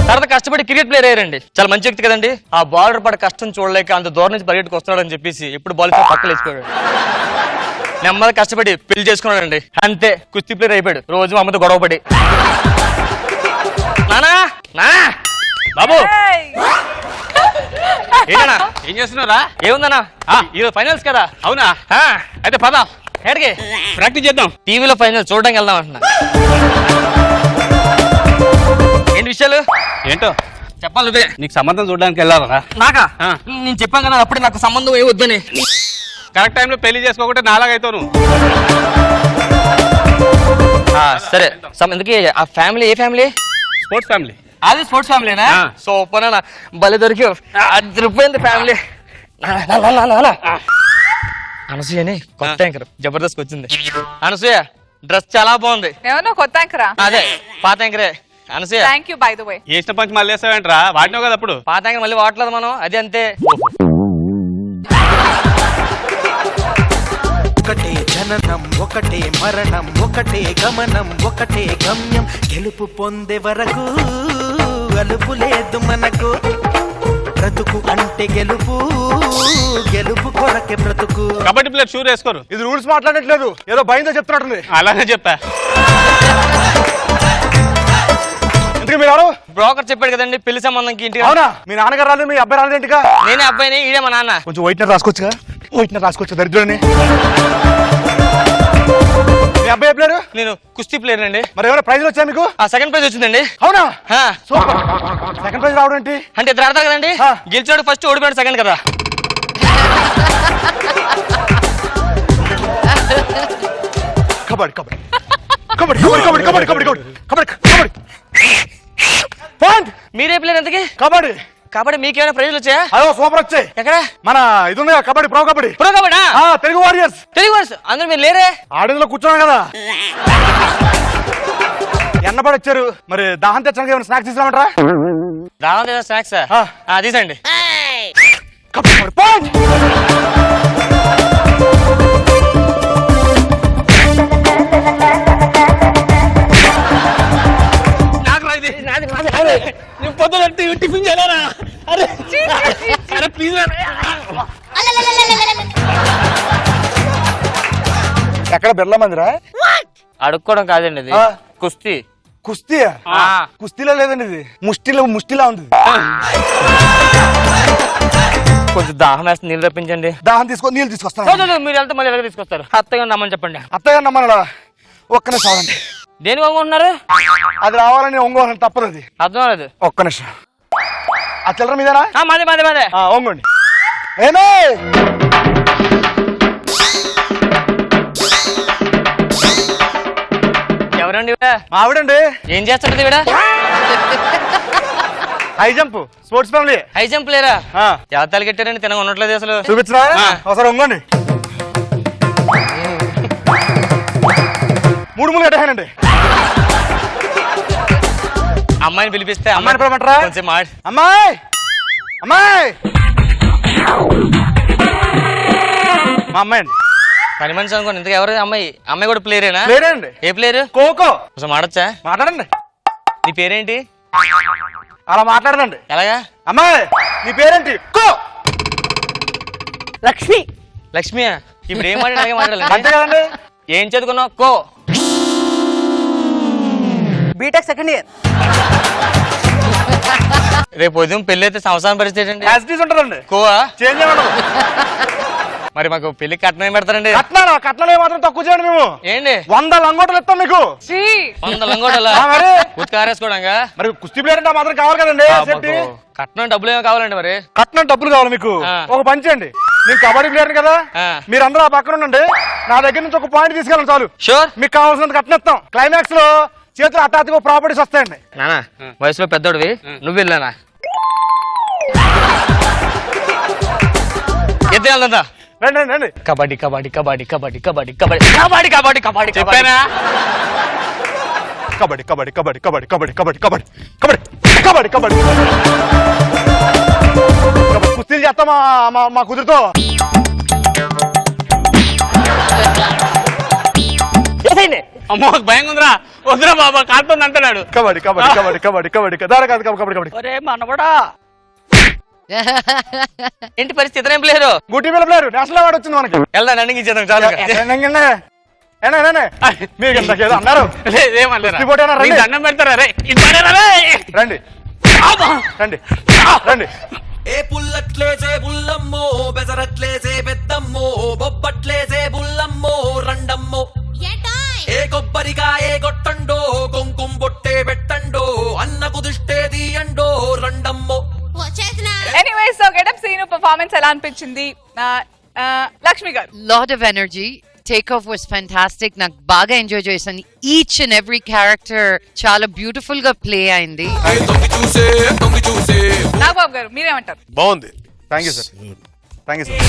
[SPEAKER 12] తర్వాత కష్టపడి క్రికెట్ ప్లేయర్ అయ్యారండి. చాలా మంచి వ్యక్తి కదండి. ఆ బాలర్ పడ కష్టం చూడలేక అంత దూరం నుంచి పరిగెట్టుకు వస్తున్నాడని చెప్పేసి ఎప్పుడు బాల్ పక్కలు వేసుకోడు. నెమ్మది కష్టపడి పెళ్లి చేసుకున్నాడండి. అంతే కుస్తీ ప్లేయర్ అయిపోయాడు. రోజు అమ్మతో గొడవపడి నానా నానా బాబు ఏంటన్నా ఏం చేస్తున్నారా? ఏముందన్నా ఈరోజు ఫైనల్స్ కదా. అవునా? అయితే పద ఎక్కడికి ప్రాక్టీస్ చేద్దాం. టీవీలో ఫైనల్ చూడడానికి వెళ్దాం అంటున్నా. ఏంటి విషయాలు? ఏంటో చెప్పాలి. నువ్వే. నీకు సంబంధం చూడడానికి వెళ్ళాలరా? నాకా? నేను చెప్పాను కదా అప్పుడే నాకు సంబంధం ఏ వద్దని. కరెక్ట్ టైంలో పెళ్లి చేసుకోకుంటే నాలాగైతావు నువ్వు. సరే ఎందుకే ఆ ఫ్యామిలీ ఏ ఫ్యామిలీ? Sports family. అది స్పోర్ట్స్ ఫ్యామిలీనా? సో పోనా భలే దొరికి రూపాయింది ఫ్యామిలీ. అనసూయని కొత్త యాంకర్ జబర్దస్త్ వచ్చింది. అనసూయ డ్రెస్ చాలా బాగుంది.
[SPEAKER 3] ఏమన్నా కొత్త యాంకరా?
[SPEAKER 12] అదే పాత యాంకరే Anasuya.
[SPEAKER 3] Thank you by the way.
[SPEAKER 12] వేసిన పంచి మళ్ళీ వేసావేంట్రా? వాడినావు కదా అప్పుడు. పాత యాంకర్ మళ్ళీ వాడలేదు మనం. అది అంతే.
[SPEAKER 10] ఒకటే జననం ఒకటే మరణం ఒకటే గమనం ఒకటే గమ్యం గెలుపు పొందే వరకు అలుపు లేదు మనకు బ్రతుకు అంటే గెలుపు గెలుపు కొరకే బ్రతుకు.
[SPEAKER 9] కబడ్డీ ప్లేయర్ షూర్ వేసుకోరు. ఇది రూల్స్ మాట్లాడట్లేదు, ఏదో భయంతో చెప్తున్నట్టుంది. అలానే చెప్పా. ఇంటికి మీరు ఎవరు?
[SPEAKER 12] బ్రోకర్ చెప్పాడు కదండి పెళ్లి సంబంధంకి ఇంటికి.
[SPEAKER 9] అవునా? మీ నాన్నగారు రాలేదు, మీ అబ్బాయి రాలేదు ఇంటిగా?
[SPEAKER 12] నేనే అబ్బాయిని, ఈడే మా నాన్న.
[SPEAKER 9] కొంచెం వైట్నర్ రాసుకోవచ్చుగా? వైట్నర్ రాసుకోవచ్చు దరిద్రుడిని. మీ అబ్బాయి ఏ ప్లేయర్?
[SPEAKER 12] నేను కుస్తీ ప్లేయర్ అండి.
[SPEAKER 9] మరి ఎవరైనా ప్రైజ్ వచ్చా మీకు?
[SPEAKER 12] సెకండ్ ప్రైజ్ వచ్చిందండి.
[SPEAKER 9] అవునా? సూపర్. సెకండ్ ప్రైజ్ రావడం ఏంటి?
[SPEAKER 12] అంటే ఇద్దరు ఆడతారు కదండి, గెలిచాడు ఫస్ట్, ఓడిపోయాడు సెకండ్ కదా.
[SPEAKER 9] కబడ్డీ కబడ్డీ కబడ్డీ కబడ్డీ కబడ్డీ కబడ్డీ కబడ్డీ కబడ్డీ.
[SPEAKER 12] మీరే ప్లేయర్ ఎంతకి?
[SPEAKER 9] కబడ్డీ.
[SPEAKER 12] కాబట్టి మీకేమైనా ప్రైజ్లు వచ్చాయా?
[SPEAKER 9] అదో సూపర్ వచ్చాయి.
[SPEAKER 12] ఎక్కడ?
[SPEAKER 9] మన ఇది ఉంది kabaddi, pro kabaddi.
[SPEAKER 12] Pro kabaddi
[SPEAKER 9] Telugu warriors.
[SPEAKER 12] Telugu warriors అందరూ మీరు లేరే?
[SPEAKER 9] ఆడిందులో కూర్చున్నాం కదా. ఎన్నపడి వచ్చారు. మరి దాహం తెచ్చడానికి ఏమైనా స్నాక్స్ తీసుకురామంటారా?
[SPEAKER 12] దాహం లేదా స్నాక్స్ తీసండి. పొద్దున టిఫిన్ చేయలేరా? అరే ప్లీజ్
[SPEAKER 9] ఎక్కడ బిర్లా మందిరా?
[SPEAKER 12] అడుక్కోవడం కాదండి ఇది కుస్తీ.
[SPEAKER 9] కుస్తీ? కుస్తీలో లేదండి, ఇది ముష్టిలా ఉంది.
[SPEAKER 12] కొంచెం దాహం వేస్తే నీళ్ళు రప్పించండి.
[SPEAKER 9] దాహం నీళ్ళు తీసుకొస్తాను.
[SPEAKER 12] మీరు వెళ్తే మళ్ళీ ఎలా తీసుకొస్తారు? అత్తగా నమ్మని చెప్పండి.
[SPEAKER 9] అత్తగా నమ్మన్నా? ఒక్క నిమిషం అవ్వండి.
[SPEAKER 12] దేని వంగుంటున్నారు?
[SPEAKER 9] అది రావాలని ఒంగోని తప్పదు. అది
[SPEAKER 12] అర్థం అవ్వలేదు.
[SPEAKER 9] ఒక్క నిమిషం. ఆ చిల్లర మీదేనా?
[SPEAKER 12] మాదే మాదే మాదే.
[SPEAKER 9] ఒంగోండి. ఏమే
[SPEAKER 12] ఎవరండి?
[SPEAKER 9] ఆవిడండి.
[SPEAKER 12] ఏం చేస్తుంటది ఈవిడ?
[SPEAKER 9] High jump sports family.
[SPEAKER 12] High jump లేరా? జాతలు కట్టారండి, తినగా ఉండట్లేదు అసలు.
[SPEAKER 9] చూపించరా? ఒకసారి ఒంగోండి. 3 మూలు కట్టేనండి.
[SPEAKER 12] అమ్మాయిని పిలిపిస్తే
[SPEAKER 9] అమ్మాయిని పిలవమంటారా?
[SPEAKER 12] కొంచెం మాడి.
[SPEAKER 9] అమ్మాయి అమ్మాయి మా అమ్మాయి అండి.
[SPEAKER 12] పని మనిషి అనుకోండి. ఇంతకు ఎవరు అమ్మాయి? అమ్మాయి కూడా ప్లేయరేనా?
[SPEAKER 9] ప్లేయరే అండి.
[SPEAKER 12] ఏ ప్లేయర్?
[SPEAKER 9] ఖోఖో.
[SPEAKER 12] కొంచెం మాడచ్చా?
[SPEAKER 9] మాట్లాడండి.
[SPEAKER 12] నీ పేరేంటి?
[SPEAKER 9] అలా మాట్లాడదండి.
[SPEAKER 12] ఎలాగా?
[SPEAKER 9] అమ్మాయి నీ పేరేంటి?
[SPEAKER 7] లక్ష్మి.
[SPEAKER 12] లక్ష్మి. ఇప్పుడు ఏం మాట్లాడి అలాగే మాట్లాడాలి.
[SPEAKER 9] అంతే కదండి.
[SPEAKER 12] ఏం చదువుకున్నావు? కో.
[SPEAKER 7] BTech second year.
[SPEAKER 12] రేపు ఉదయం పెళ్లి అయితే సంవత్సరం పరిస్థితి ఏంటండి?
[SPEAKER 9] యాసిటీస్ ఉంటుందండి.
[SPEAKER 12] కోవా
[SPEAKER 9] చేంజ్ చేయమంటారు.
[SPEAKER 12] మరి మాకు పెళ్లి కట్నం ఏం పెడతారండి?
[SPEAKER 9] కట్నాలు మాత్రం తక్కువ చేయండి. మేము
[SPEAKER 12] ఏంటి
[SPEAKER 9] 100 లంగోటలు ఇస్తాం మీకు.
[SPEAKER 12] 100 లంగోటలా?
[SPEAKER 9] మరి
[SPEAKER 12] ఉత్కారేసుకోవడంగా?
[SPEAKER 9] మరి కుస్తీ ప్లేయర్ అంటే మాత్రం కావాలి కదండి.
[SPEAKER 12] కట్నం డబ్బులు ఏమో కావాలండి. మరి
[SPEAKER 9] కట్నం డబ్బులు కావాలి మీకు. ఒక పని చేయండి, నేను కబడ్డీ ప్లేయర్ కదా, మీరందరూ ఆ పక్కన ఉండండి. నా దగ్గర నుంచి ఒక పాయింట్ తీసుకెళ్ళండి చాలు.
[SPEAKER 12] షూర్.
[SPEAKER 9] మీకు కావాల్సినంత కట్నం. క్లైమాక్స్ లో చేతులు హఠాత్తుగా ప్రాపర్టీస్ వస్తాయండి.
[SPEAKER 12] నానా వయసులో పెద్దోడివి, నువ్వు వెళ్ళానా? ఎత్తే వెళ్దా?
[SPEAKER 9] రండి రండి.
[SPEAKER 12] కబడ్డీ కబడ్డీ కబడ్డీ కబడ్డీ కబడ్డీ కబడ్డీ కబడ్డీ కబడ్డీ కబడ్డీ చెప్పానా?
[SPEAKER 9] కబడ్డీ కబడ్డీ కబడ్డీ కబడ్డీ కబడ్డీ కబడ్డీ కబడ్డీ కబడ్డీ కబడ్డీ కబడ్డీ కుస్తీలు చేస్తాం మా కుదురుతో.
[SPEAKER 12] అమ్మో భయం ఉందిరా. వద్దురా బాబా, కాలుతుంది అంటున్నాడు.
[SPEAKER 9] కబడ్డీ కబడ్డీ కబడ్డీ కబడ్డీ కబడ్డీ దారా కాదు కబడ్డీ కబడ్డీ.
[SPEAKER 7] ఒరే మనవడా.
[SPEAKER 12] ఏంటి పరిస్థితి? ఏం ప్లేయరు?
[SPEAKER 9] గుట్టి పిల్ల ప్లేయరు. నేషనల్ అవార్డు వచ్చింది మనకి.
[SPEAKER 12] వెళ్దాం రన్నింగ్ ఇచ్చేద్దాం చాలు.
[SPEAKER 9] మీకు ఇంతకేదో అన్నారు.
[SPEAKER 12] దండం పెడతారా?
[SPEAKER 9] రండి రండి రండి.
[SPEAKER 10] ఏ పుల్లట్లేసే బుల్లమ్మో, బెసరట్లేసే పెద్దమ్మో, బొబ్బట్లేసే బుల్లమ్మో రండమ్మో. ఏ కొబ్బరికాయ కొట్టండో, కుంకుమ బొట్టే పెట్టండో, అన్నకు దిష్టే తీయండో రండమ్మో.
[SPEAKER 3] Anyways so getup scene performance ఎలా అనిపించింది Lakshmi garu?
[SPEAKER 5] Lot of energy. Take off was fantastic. నాకు బాగా ఎంజాయ్ చేశాను. ఈచ్ అండ్ ఎవ్రీ క్యారెక్టర్ చాలా బ్యూటిఫుల్ గా ప్లే అయింది.
[SPEAKER 3] నాగబాబు గారు మీరేమంటారు?
[SPEAKER 4] బాగుంది.
[SPEAKER 9] Thank you sir. Thank you sir.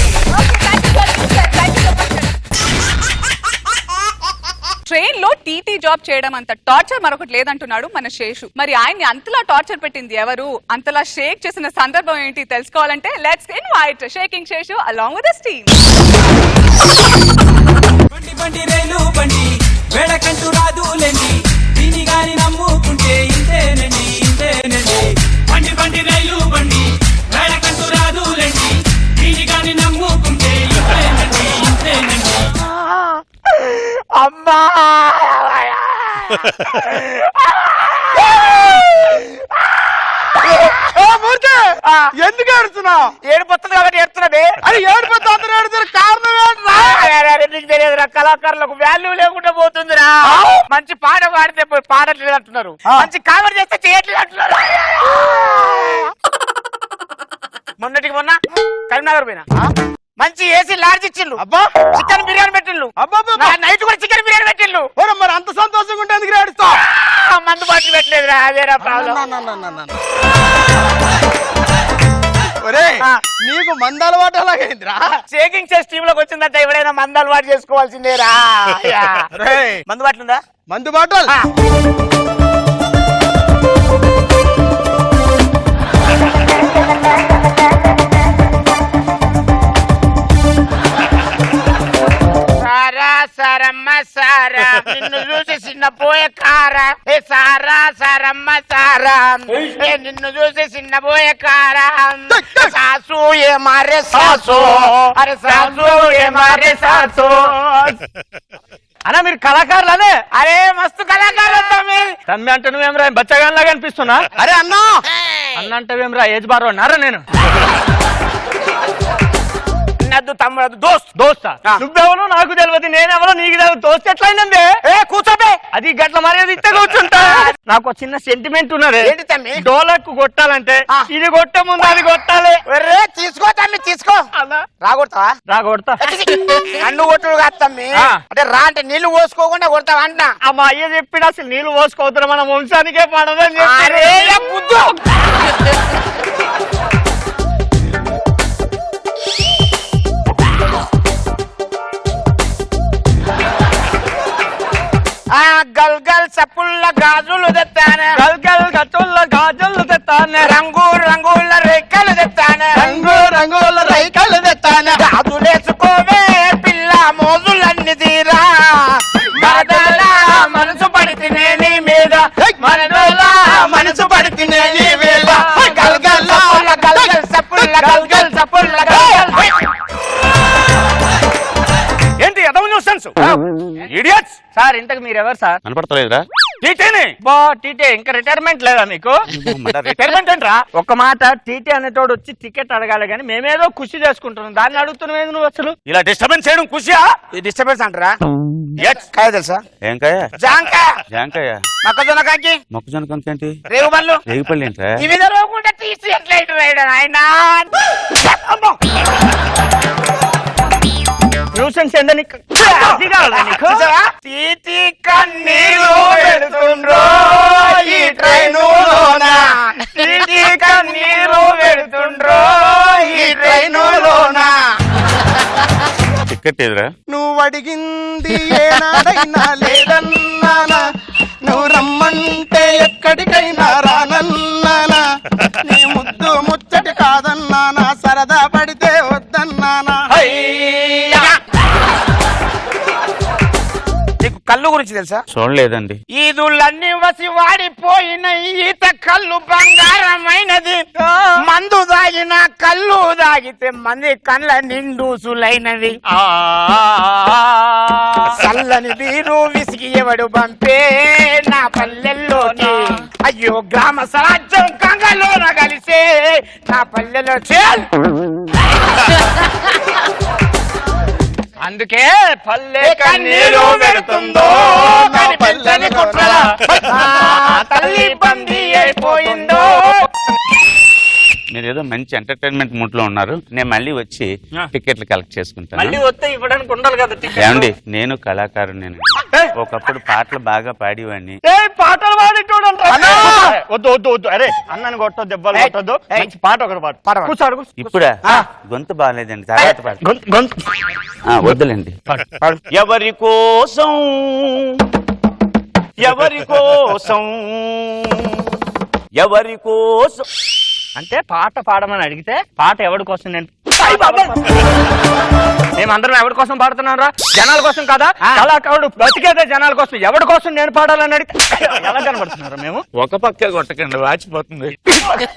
[SPEAKER 3] Train లో టీటీ జాబ్ చేయడం అంత టార్చర్ మరొకటి లేదంటున్నాడు మన శేషు. మరి ఆయన్ని అంతలా టార్చర్ పెట్టింది ఎవరు, అంతలా షేక్ చేసిన సందర్భం ఏంటి తెలుసుకోవాలంటే let's invite shaking Seshu along with his team.
[SPEAKER 10] బండి బండి రైలు బండి వేడకంటూ రాదులేండి, దీని గాని నమ్ముకుంటే ఇంతేనండి ఇంతేనండి. బండి బండి రైలు బండి వేడకంటూ రాదులేండి, దీని గాని నమ్ముకుంటే ఇంతేనండి ఇంతేనండి.
[SPEAKER 9] అమ్మా ఎందుకు ఏడుస్తున్నావు? ఏడిపోతుంది కాబట్టి ఏడుతున్నావే. అది ఏడిపోతే అందరూ ఏడుతారు, కారణం ఏంట్రా? నీకు తెలియదురా, కళాకారులకు వాల్యూ లేకుండా పోతుందిరా. మంచి పాట పాడితే పాడట్లేదు అంటున్నారు, మంచి కామెడీ చేస్తే చేయట్లేదు అంటున్నారు. మొన్నటికి మొన్న కరీంనగర్ పోయినా, మంచి ఏసీ లాడ్జ్ ఇచ్చిండు, చికెన్ బిర్యానీ పెట్టిండు, నైట్ కూడా చికెన్ బిర్యానీ పెట్టిండు. మరి అంత సంతోషంగా ఉంటే ఎందుకు ఏడుస్తా? మందు బాటిల్ పెట్టలేదురా, అదేరా ప్రాబ్లం. నీకు మందు అలవాటు అలాగైందిరా? షేకింగ్ చేసి టీమ్ లోకి వచ్చిందంటే ఎవడైనా మందు అలవాటు చేసుకోవాల్సిందేరా. మందు బాటిల్ ఉందా? మందు బాటిల్ సారా సారమ్మ సారా, నిన్ను చూసి చిన్న పోయే కారా. ఏ సారా సారమ్మ సారా, నిన్ను చూసి చిన్న పోయే కారా. సాసు ఏ మారే సాసు, అరే సాసు ఏ మారే సాసు.
[SPEAKER 12] అన్నా మీరు కళాకారులనే?
[SPEAKER 9] అరే మస్తు కళాకారులు తమ్మి.
[SPEAKER 12] తమ్మి అంటే నువ్వేమరా బచ్చగానిలాగా అనిపిస్తున్నా?
[SPEAKER 9] అరే అన్నా
[SPEAKER 12] అన్న అంటే వేమరా ఏజ్ బారో అన్నారా? నేను
[SPEAKER 9] తమ్ముడు దోస్త్.
[SPEAKER 12] దోస్తా? నువ్వెవరో నాకు తెలియదు, నేనెవరో నీకు తెలియదు. దోస్త్ ఎట్లయిందండి?
[SPEAKER 9] కూర్చోబే.
[SPEAKER 12] అది గట్ల మర్యాద ఇస్తే కూర్చుంటా. నాకు ఒక చిన్న సెంటిమెంట్ ఉన్నది.
[SPEAKER 9] ఏంటి తమ్మి?
[SPEAKER 12] డోలకు కొట్టాలంటే ఇది కొట్టే ముందు అది కొట్టాలి.
[SPEAKER 9] తీసుకో తమ్మి తీసుకో. రాగొడతావా?
[SPEAKER 12] కొడతా.
[SPEAKER 9] నన్ను కొట్టుడు కాదు తమ్మి, అంటే రా అంటే నీళ్లు పోసుకోకుండా కొడతావా అంట.
[SPEAKER 12] మా అయ్య చెప్పిన అసలు నీళ్లు పోసుకోవద్దు, మన వంశానికే పడదని
[SPEAKER 9] చెప్పి. గల్ గల్ సప్పుల్ల గాజులు తెత్తానే,
[SPEAKER 12] గల్ గల్ గట్టుల్ల గాజులు తెత్తానే,
[SPEAKER 9] రంగు రంగుల రేఖలు తెత్తానే,
[SPEAKER 12] రంగు రంగుల రైకలు తెత్తానే.
[SPEAKER 9] గాజులేసుకోవే పిల్ల మోజులన్నీ తీరా, మరదలా మనసు పడితేనే నీ మీద, మరదలా మనసు పడితేనే నీ మీద. గల్ గల్ సప్పుల్ల గల్ గల్ సప్పుల్ల గల్ గల్ సప్పుల్ల గల్ గల్.
[SPEAKER 12] ఏంటి ఎదవ న్యూసెన్స్ ఇడియట్స్? సార్ ఇంతకు మీరు ఎవరు సార్?
[SPEAKER 11] కనపడతలేదురా?
[SPEAKER 12] టీటీని బా టీటీ ఇంకా రిటైర్మెంట్ లేదా మీకు? రిటైర్మెంట్ ఏంట్రా? ఒక మాట, టీటీ అనేటోడు వచ్చి టికెట్ అడగాలి కానీ మేమేదో ఖుషి చేసుకుంటున్నాం, దాన్ని అడుగుతున్నావు నువ్వు అసలు?
[SPEAKER 9] ఇలా డిస్టర్బెన్స్ చేయడం ఖుషియా? ఈ డిస్టర్బెన్స్ అంటారా? కాయ తెలుసా?
[SPEAKER 11] ఏం కాయ?
[SPEAKER 9] జాంకాయ.
[SPEAKER 11] జాంకాయ?
[SPEAKER 9] మొక్కజొన్న కాకి.
[SPEAKER 11] మొక్కజొన్న కంకేంటి?
[SPEAKER 9] రేగు పళ్ళు.
[SPEAKER 11] రేగుపల్లి ఏంట్రా?
[SPEAKER 9] ఇవి రోగుంటే తీసి ఎట్లా ఆయన
[SPEAKER 12] న్యూసెన్స్ ఏందని
[SPEAKER 9] తీతి కన్నీరు పెడుతుండ్రో ఈ ట్రైనులోన, తీతి కన్నీరు పెడుతుండ్రో ఈ ట్రైనులోన.
[SPEAKER 11] టికెట్ ఎదురా?
[SPEAKER 9] నువ్వు అడిగింది ఏనాడైనా లేదన్నానా, నువ్వు రమ్మంటే ఎక్కడికైనా రానన్నానా, నీ ముద్దు ముచ్చటి కాదన్నానా, సరదా పడితే వద్దన్నానా. నీకు కళ్ళు గురించి తెలుసా?
[SPEAKER 11] చూడలేదండి.
[SPEAKER 9] ఈదుళ్ళన్నీ వసి వాడిపోయిన ఈత కళ్ళు బంగారమైనది, మందు దాగిన కళ్ళు దాగితే మంది కళ్ళ నిండుసులైనది. చల్లని బీరు విసిగి ఎవడు పంపే నా పల్లెల్లోకి, అయ్యో గ్రామ స్వరాజ్యం గంగలోన కలిసే నా పల్లెలో చేల్.
[SPEAKER 12] అందుకే పల్లె కన్నీరు పెడుతుందో
[SPEAKER 9] పల్లెని కుట్ర తల్లి బందీ అయిపోయిందో.
[SPEAKER 11] మీరు ఏదో మంచి ఎంటర్టైన్మెంట్ మూడ్ లో ఉన్నారు, నేను మళ్ళీ వచ్చి టికెట్లు కలెక్ట్ చేసుకుంటాను.
[SPEAKER 12] మళ్ళీ వస్తే ఇవ్వడానికి ఉండాలి కదా.
[SPEAKER 11] ఏమండి, నేను కళాకారుని.
[SPEAKER 9] ఒకప్పుడు పాటలు బాగా పాడేవాడిని.
[SPEAKER 7] పాటలు పాడేటోడు వద్దు వద్దు వద్దు. అరే అన్నని కొట్టొద్దు, దెబ్బలు కొట్టొద్దు. మంచి పాట ఒకటి పాడు. కూర్చోడు.
[SPEAKER 9] ఇప్పుడా గొంతు బాగాలేదండి, తర్వాత పాడు.
[SPEAKER 7] గొంతు
[SPEAKER 9] వద్దులేండి. ఎవరి కోసం ఎవరి కోసం ఎవరి కోసం
[SPEAKER 7] అంటే పాట పాడమని అడిగితే పాట ఎవరి కోసం నేను మేమందరం ఎవరి కోసం పాడుతున్నాం రా? జనాల కోసం కదా. కళాకారుడు బతికేదే జనాల కోసం. ఎవరి కోసం నేను పాడాలని అడిగితే ఎలా కనబడుతున్నారా మేము?
[SPEAKER 9] ఒక పక్క కొట్టకండి, వాచిపోతుంది.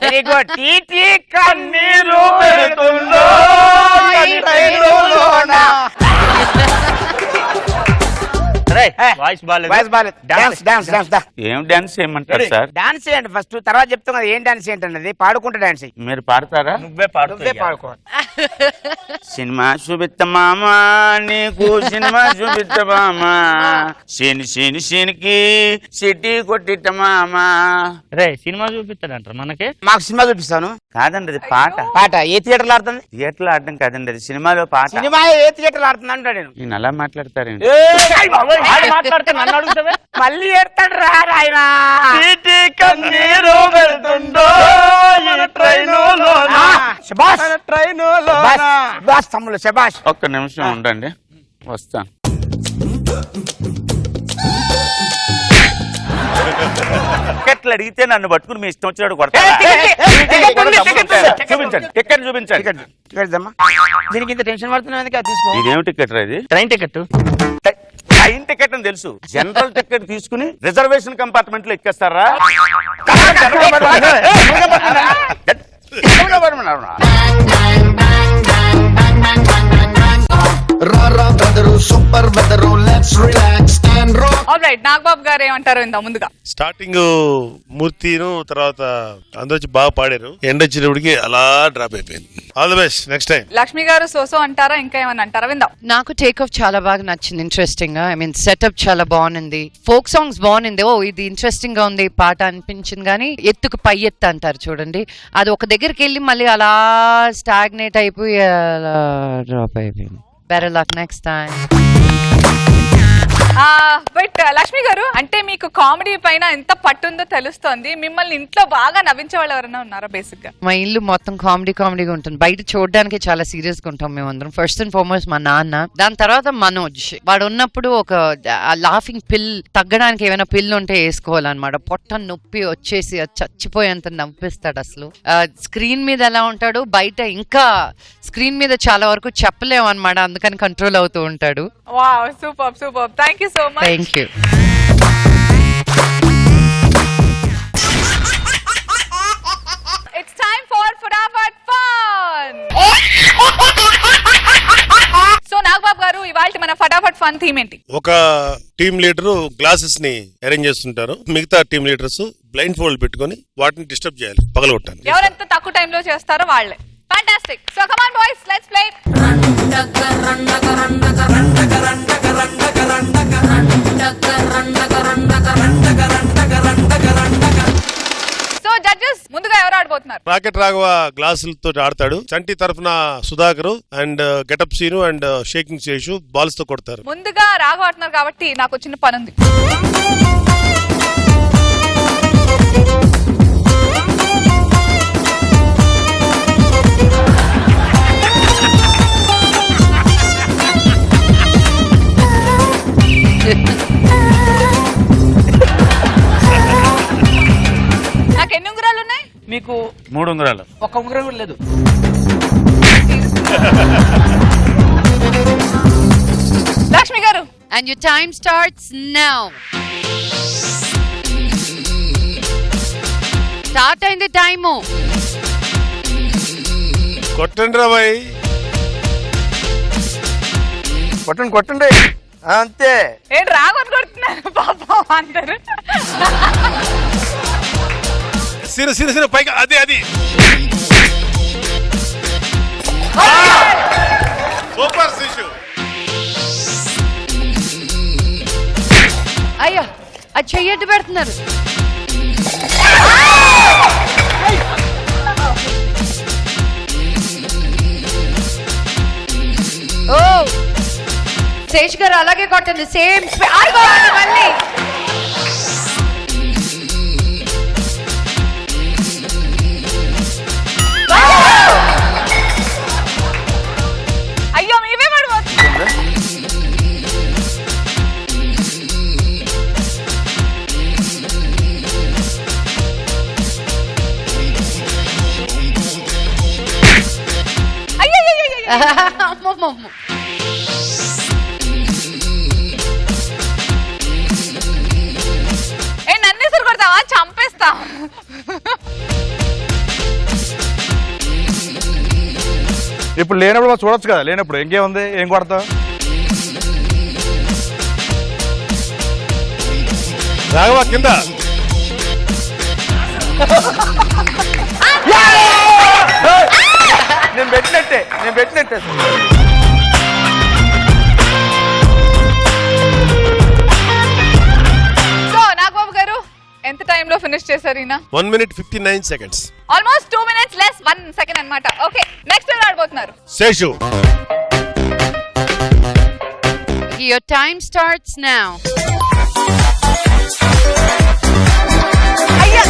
[SPEAKER 7] Very good. టీటీ కన్నీరు పెడుతుందో ఈ ట్రైనులోన. వాయిస్ బాలేదు.
[SPEAKER 9] డాన్స్ ఏం డాన్స్ చేయమంటారు సార్?
[SPEAKER 7] డాన్స్ చేయండి ఫస్ట్, తర్వాత చెప్తాం కదా ఏం డాన్స్ ఏంటన్నది. పాడుకుంటే డాన్స్
[SPEAKER 9] మీరు పాడతారా?
[SPEAKER 7] నువ్వే పాడుకోవాలి.
[SPEAKER 9] సినిమా చూపిస్తామా నీకు, సినిమా చూపిస్తామా, శనికి సిటీ కొట్టిట్టమామా.
[SPEAKER 7] రే సినిమా చూపిస్తాడంటారు మనకి.
[SPEAKER 9] మాకు సినిమా చూపిస్తాను కాదండి, అది పాట.
[SPEAKER 7] ఏ థియేటర్ లో ఆడుతుంది?
[SPEAKER 9] థియేటర్ లో ఆడడం కాదండి, అది సినిమాలో పాట.
[SPEAKER 7] సినిమా ఏ థియేటర్ లో ఆడుతుంది అంటాడు.
[SPEAKER 9] నేను అలా మాట్లాడతారండి.
[SPEAKER 7] మాట్లాడితే నన్ను అడుగుతావే. మళ్ళీ ఏడతాడు రా ఆయన. శబాష్.
[SPEAKER 9] ఒక్క నిమిషం ఉండండి, వస్తాను. టికెట్లు అడిగితే నన్ను పట్టుకుని మీ ఇష్టం వచ్చినట్టు కొడతారు. చూపించండి టికెట్, చూపించండి.
[SPEAKER 7] దీనికి ఇంత టెన్షన్ పడుతున్నా తీసుకో.
[SPEAKER 9] ఇదేం టికెట్ రా? ఇది
[SPEAKER 7] ట్రైన్ టికెట్.
[SPEAKER 9] ట్రైన్ టికెట్ అని తెలుసు, జనరల్ టికెట్ తీసుకుని రిజర్వేషన్ కంపార్ట్మెంట్ లో ఎక్కేస్తారా?
[SPEAKER 3] ఆల్రైట్, నాగబాబు గారు ఏమంటారు ఇంత ముందుగా?
[SPEAKER 4] స్టార్టింగ్ మూర్తిను తర్వాత అందరూ వచ్చి బాగా పాడారు. ఎండ వచ్చినప్పటికి అలా డ్రాప్ అయిపోయింది. All the best next time.
[SPEAKER 3] Lakshmi గారు సోసో అంటారా, ఇంకా ఏమన్నా అంటారా? విందాం.
[SPEAKER 5] నాకు టేక్ ఆఫ్ చాలా బాగా నచ్చింది, ఇంట్రెస్టింగ్ గా. ఐ మీన్ సెటప్ చాలా బాగుంది, ఫోక్ సాంగ్స్ బాగుంది. ఓ ఇది ఇంట్రెస్టింగ్ గా ఉంది పాట అనిపించింది. కానీ ఎత్తుకు పై ఎత్తు అంటారు చూడండి, అది ఒక దగ్గరికి వెళ్ళి మళ్ళీ అలా స్టాగ్నేట్ అయిపోయి అలా డ్రాప్ అయిపోయింది. Better luck next time.
[SPEAKER 3] But Lakshmi గారు, అంటే మీకు కామెడీ పైన ఎంత పట్టుందో తెలుస్తోంది. మిమ్మల్ని ఇంట్లో బాగా నవ్వించే వాళ్ళు ఎవరైనా ఉన్నారా? బేసిక్ గా
[SPEAKER 5] మా ఇల్లు మొత్తం కామెడీగా ఉంటుంది. బయట చూడడానికి చాలా సీరియస్ గా ఉంటాం మేమందరం. ఫస్ట్ అండ్ ఫార్మోస్ట్ మా నాన్న, దాని తర్వాత మనోజ్. వాడు ఉన్నప్పుడు ఒక లాఫింగ్ పిల్ తగ్గడానికి ఏమైనా పిల్లు ఉంటే వేసుకోవాలన్నమాట. పొట్ట నొప్పి వచ్చేసి చచ్చిపోయేంత నవ్విస్తాడు. అసలు స్క్రీన్ మీద ఎలా ఉంటాడు, బయట ఇంకా స్క్రీన్ మీద చాలా వరకు చెప్పలేము అనమాట, అందుకని కంట్రోల్ అవుతూ ఉంటాడు.
[SPEAKER 3] Wow, super super. Thank you so much.
[SPEAKER 5] Thank you.
[SPEAKER 3] It's time for Fatapat Fun. So Nagababu గారు, ఇవాళ మన ఫటాఫట్ ఫన్ థీమ్ ఏంటి?
[SPEAKER 4] ఒక టీమ్ లీడర్ గ్లాసెస్ ని అరేంజ్ చేస్తుంటారు, మిగతా టీమ్ లీడర్స్ బ్లైండ్ ఫోల్డ్ పెట్టుకొని వాటిని డిస్టర్బ్ చేయాలి, పగలగొట్టాలి.
[SPEAKER 3] ఎవరెంత తక్కువ టైంలో చేస్తారో వాళ్ళే. Fantastic. So come on boys, let's play. So judges, ముందుగా ఎవరు ఆడబోతున్నారు?
[SPEAKER 4] రాకెట్ రాఘవ గ్లాసులతో ఆడతాడు. చంటి తరఫున Sudhakar and getup Seenu and shaking Seshu balls తో కొడతారు.
[SPEAKER 3] ముందుగా రాఘవ ఆడుతున్నారు కాబట్టి నాకు చిన్న పని ఉంది. నాకు ఎన్ని ఉంగరాలు ఉన్నాయి?
[SPEAKER 7] మీకు
[SPEAKER 9] 3 ఉంగరాలు.
[SPEAKER 7] ఒక ఉంగరం కూడా లేదు.
[SPEAKER 3] లక్ష్మి గారు,
[SPEAKER 5] And your time starts now. Start అయింది టైము.
[SPEAKER 4] కొట్టండి రా బాయ్,
[SPEAKER 8] కొట్టండి అంతే.
[SPEAKER 3] ఏంటి రాఘవన్ కొడుతున్నారు పాపం అందరు.
[SPEAKER 4] సిరు పైగా అది సూపర్ శిశు.
[SPEAKER 5] అయ్యో, అది చెయ్యట్టు పెడుతున్నారు. ఓ శేష్ గారు అలాగే కొట్టండి సేమ్ మళ్ళీ
[SPEAKER 3] అయ్యో మీవే పడిపోతుంది.
[SPEAKER 5] అమ్మమ్మమ్మ.
[SPEAKER 3] నన్నేసరి కొడతావా? చంపేస్తా.
[SPEAKER 13] ఇప్పుడు లేనప్పుడు మనం చూడొచ్చు కదా, లేనప్పుడు ఇంకేముంది, ఏం కొడతావు?
[SPEAKER 4] రాఘవ కింద
[SPEAKER 8] నేను పెట్టినట్టే.
[SPEAKER 3] సో నాగబాబు గారు ఎంత టైం లో ఫినిష్ చేశారు ఈయన?
[SPEAKER 4] 1 minute 59 seconds.
[SPEAKER 3] Almost 2 minutes less 1 second అన్నమాట. ఓకే, నెక్స్ట్ ఎవరు ఆడబోతున్నారు?
[SPEAKER 4] Seshu.
[SPEAKER 5] Your time starts now.
[SPEAKER 3] అయ్యా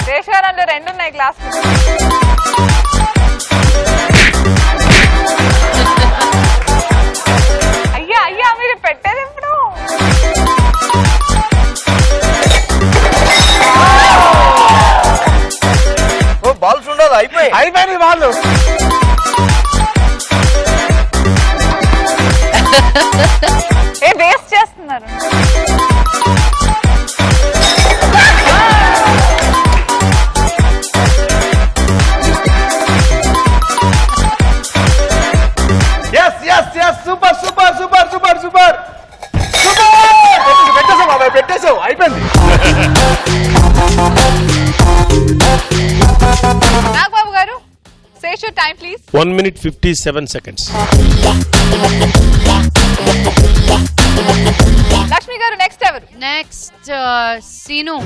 [SPEAKER 3] దేశాలలో 2 ఉన్నాయి గ్లాస్. అయ్యా మీరు పెట్టేది ఎప్పుడు?
[SPEAKER 8] ఓ బాల్స్ ఉండదు, అయిపోయింది వాళ్ళు.
[SPEAKER 3] వేస్ట్ చేస్తున్నారు.
[SPEAKER 13] Super super super super super పెట్టేసావు బాబాయ్, పెట్టేసావు, అయిపోయింది.
[SPEAKER 3] Nagababu garu Seshu time please.
[SPEAKER 4] 1 minute 57 seconds.
[SPEAKER 3] Lakshmi garu next ఎవరు?
[SPEAKER 5] Next, Sinu.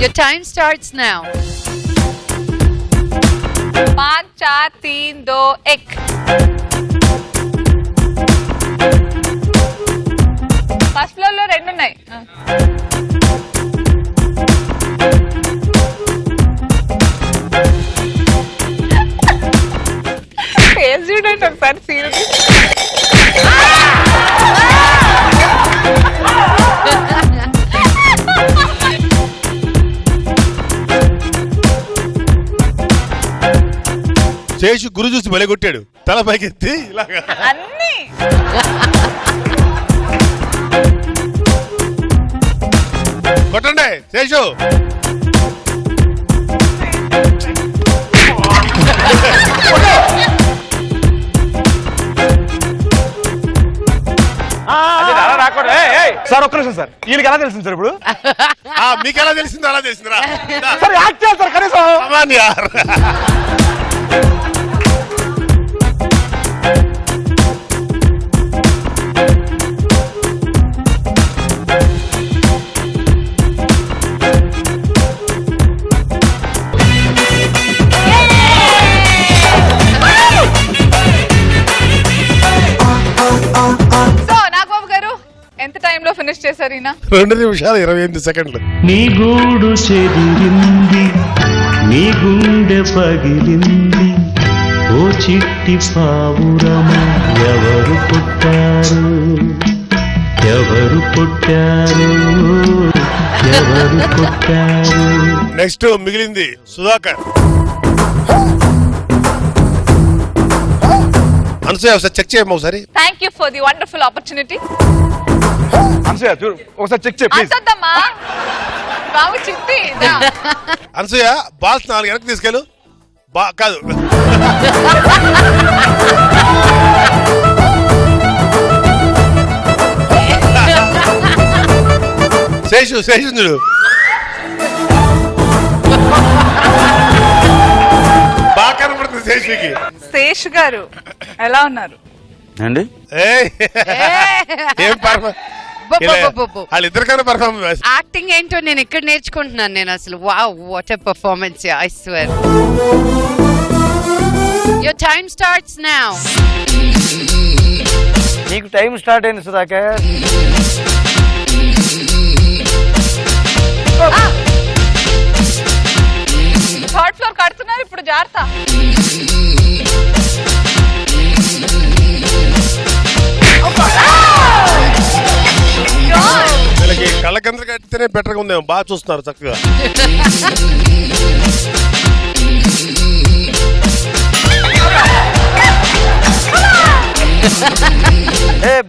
[SPEAKER 5] Your time starts now.
[SPEAKER 3] 5 4 3 2 1. First floor లో 2 ఉన్నాయి. ఫేస్ చూడండి ఒకసారి సీరియస్.
[SPEAKER 4] శేషు గురు చూసి బలే కొట్టాడు, తల పైకెత్తి ఇలాగా.
[SPEAKER 3] అన్ని
[SPEAKER 4] కొట్టండి శేషు.
[SPEAKER 13] సార్ ఒక్క నిమిషం సార్, వీళ్ళకి ఎలా తెలిసింది సార్ ఇప్పుడు?
[SPEAKER 4] మీకు ఎలా తెలిసిందో అలా తెలిసిందిరా.
[SPEAKER 13] సార్ యాక్ట్ చేయాలి సార్ కనీసం.
[SPEAKER 4] కమాన్ యార్.
[SPEAKER 3] సో నాగబాబు గారు ఎంత టైం లో ఫినిష్ చేశారు ఈయన?
[SPEAKER 4] 2 నిమిషాలు 28 సెకండ్లు.
[SPEAKER 10] నీ గూడు చెదిరింది, నీ గుండె పగిలింది, ఓ చిట్టి పావురము ఎవరు పుట్టారు, ఎవరు పుట్టారు, ఎవరు పుట్టారు?
[SPEAKER 4] నెక్స్ట్ మిగిలింది సుధాకర్. అనసూయ ఒకసారి చెక్ చేయమ్మా ఒకసారి.
[SPEAKER 3] Thank you for the wonderful opportunity.
[SPEAKER 13] Anasuya చూడు ఒకసారి చెక్ చేయి ప్లీజ్.
[SPEAKER 3] అంతమ్మా బాబు చిట్టి.
[SPEAKER 4] అనసూయ బాల్స్ 4 వెనక్కి తీసుకెళ్ళు. కాదు శేషు చూడు. బాగా కనపడుతుంది శేషుకి.
[SPEAKER 3] శేష్ గారు ఎలా ఉన్నారు?
[SPEAKER 13] అండి
[SPEAKER 4] ఏం వాళ్ళిద్దరికైనా పర్ఫార్మెన్స్.
[SPEAKER 5] యాక్టింగ్ ఏంటో నేను ఇక్కడ నేర్చుకుంటున్నాను నేను అసలు. Wow, what a performance, I swear. Your time starts now.
[SPEAKER 8] నీకు టైం స్టార్ట్ అయింది సుధాకర్.
[SPEAKER 3] థర్డ్ ఫ్లోర్ కడుతున్నారు ఇప్పుడు, జాగ్రత్త.
[SPEAKER 4] వీళ్ళకి కళ్ళ కింద కట్టితేనే బెటర్ గా ఉందేమో, బాగా చూస్తున్నారు చక్కగా.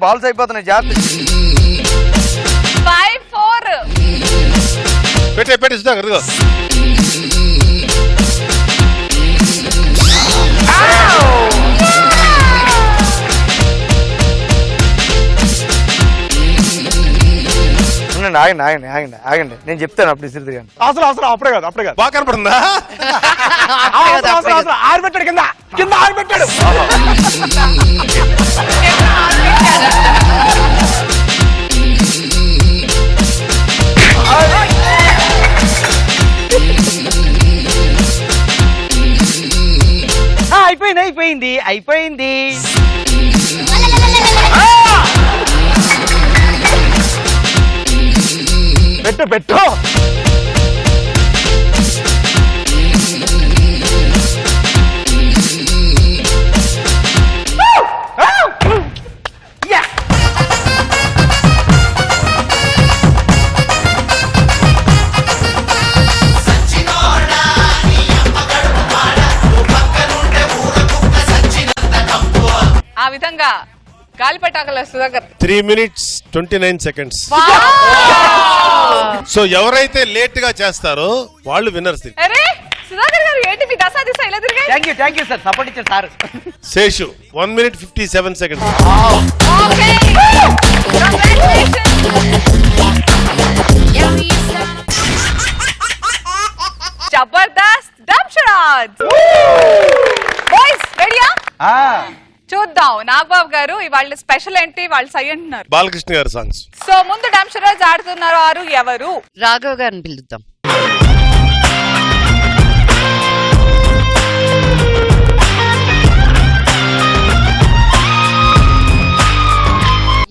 [SPEAKER 8] బాల్స్ అయిపోతున్నాయి, జాగ్రత్త.
[SPEAKER 3] 5-4.
[SPEAKER 4] పెట్టిస్తా కదా.
[SPEAKER 8] ఆగండి ఆగండి ఆగండి ఆగండి, నేను చెప్తాను అప్పుడు ఇసురు తిరిగాను.
[SPEAKER 13] అవసరం అవసరం, అప్పుడే కాదు అప్పుడే కాదు.
[SPEAKER 4] బాగా కనపడుతుందా?
[SPEAKER 13] ఆరిపెట్టాడు కింద కింద ఆరిపెట్టాడు.
[SPEAKER 7] అయిపోయింది అయిపోయింది అయిపోయింది.
[SPEAKER 13] పెట్టు పెట్టు.
[SPEAKER 3] ఆ విధంగా గాలిపటాకల సుధాకర్
[SPEAKER 4] 3 minutes 29 seconds. సో ఎవరైతే లేట్ గా చేస్తారో వాళ్ళు విన్నర్స్.
[SPEAKER 3] అరే సుధాకర్ గారు ఏంటి మీ దశ దిశ ఇలా తిరిగాయి?
[SPEAKER 8] థ్యాంక్ యూ సార్, సపోర్ట్ ఇచ్చారు sir.
[SPEAKER 4] Seshu 1 minute 57 seconds.
[SPEAKER 3] Okay, Jabardasth దంషరాజ్. బాయ్స్ రెడీయా? చూద్దాం నాగబాబు గారు ఇవాళ స్పెషల్ ఏంటి, వాళ్ళు సై అంటున్నారు.
[SPEAKER 4] బాలకృష్ణ గారి సాంగ్స్.
[SPEAKER 3] సో ముందు డంషరాజ్ ఆడుతున్నారు వారు ఎవరు?
[SPEAKER 5] రాఘవ్ గారిని పిలుద్దాం.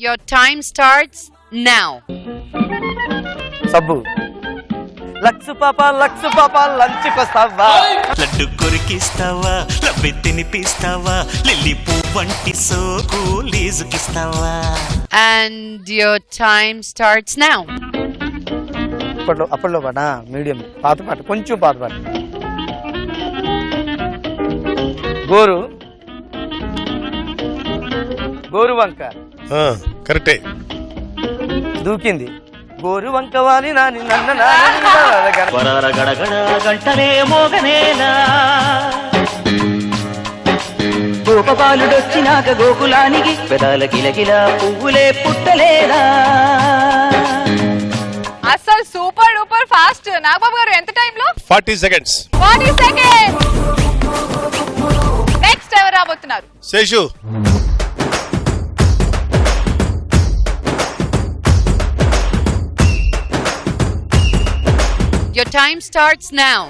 [SPEAKER 5] Your time starts now.
[SPEAKER 8] సబ్బు లక్సు పాప లంచ్ కొస్తావా,
[SPEAKER 10] లడ్డు కొరికిస్తావా, లబ్బి తినిపిస్తావా, లిల్లీ పువ్వంటి సోకు లీజుకిస్తావా.
[SPEAKER 5] And your time starts now.
[SPEAKER 8] అప్పట్లో పాట మీడియం, పాత పాట, కొంచెం పాత పాట. గోరు వంక
[SPEAKER 4] కరెక్టే.
[SPEAKER 8] దూకింది గోరు వంక వాలి నాని నన్న
[SPEAKER 10] గంటనే మోగనేలా, గోపబాలుడొచ్చినాక గోకులానికి పెదాల గిలగిల పువ్వులే పుట్టలేదా.
[SPEAKER 3] అసలు సూపర్ డూపర్ ఫాస్ట్. నాగబాబు గారు ఎంత టైంలో?
[SPEAKER 4] 40 seconds.
[SPEAKER 3] 40 seconds. నెక్స్ట్ ఎవరు రాబోతున్నారు?
[SPEAKER 4] Seshu.
[SPEAKER 5] Your time starts now.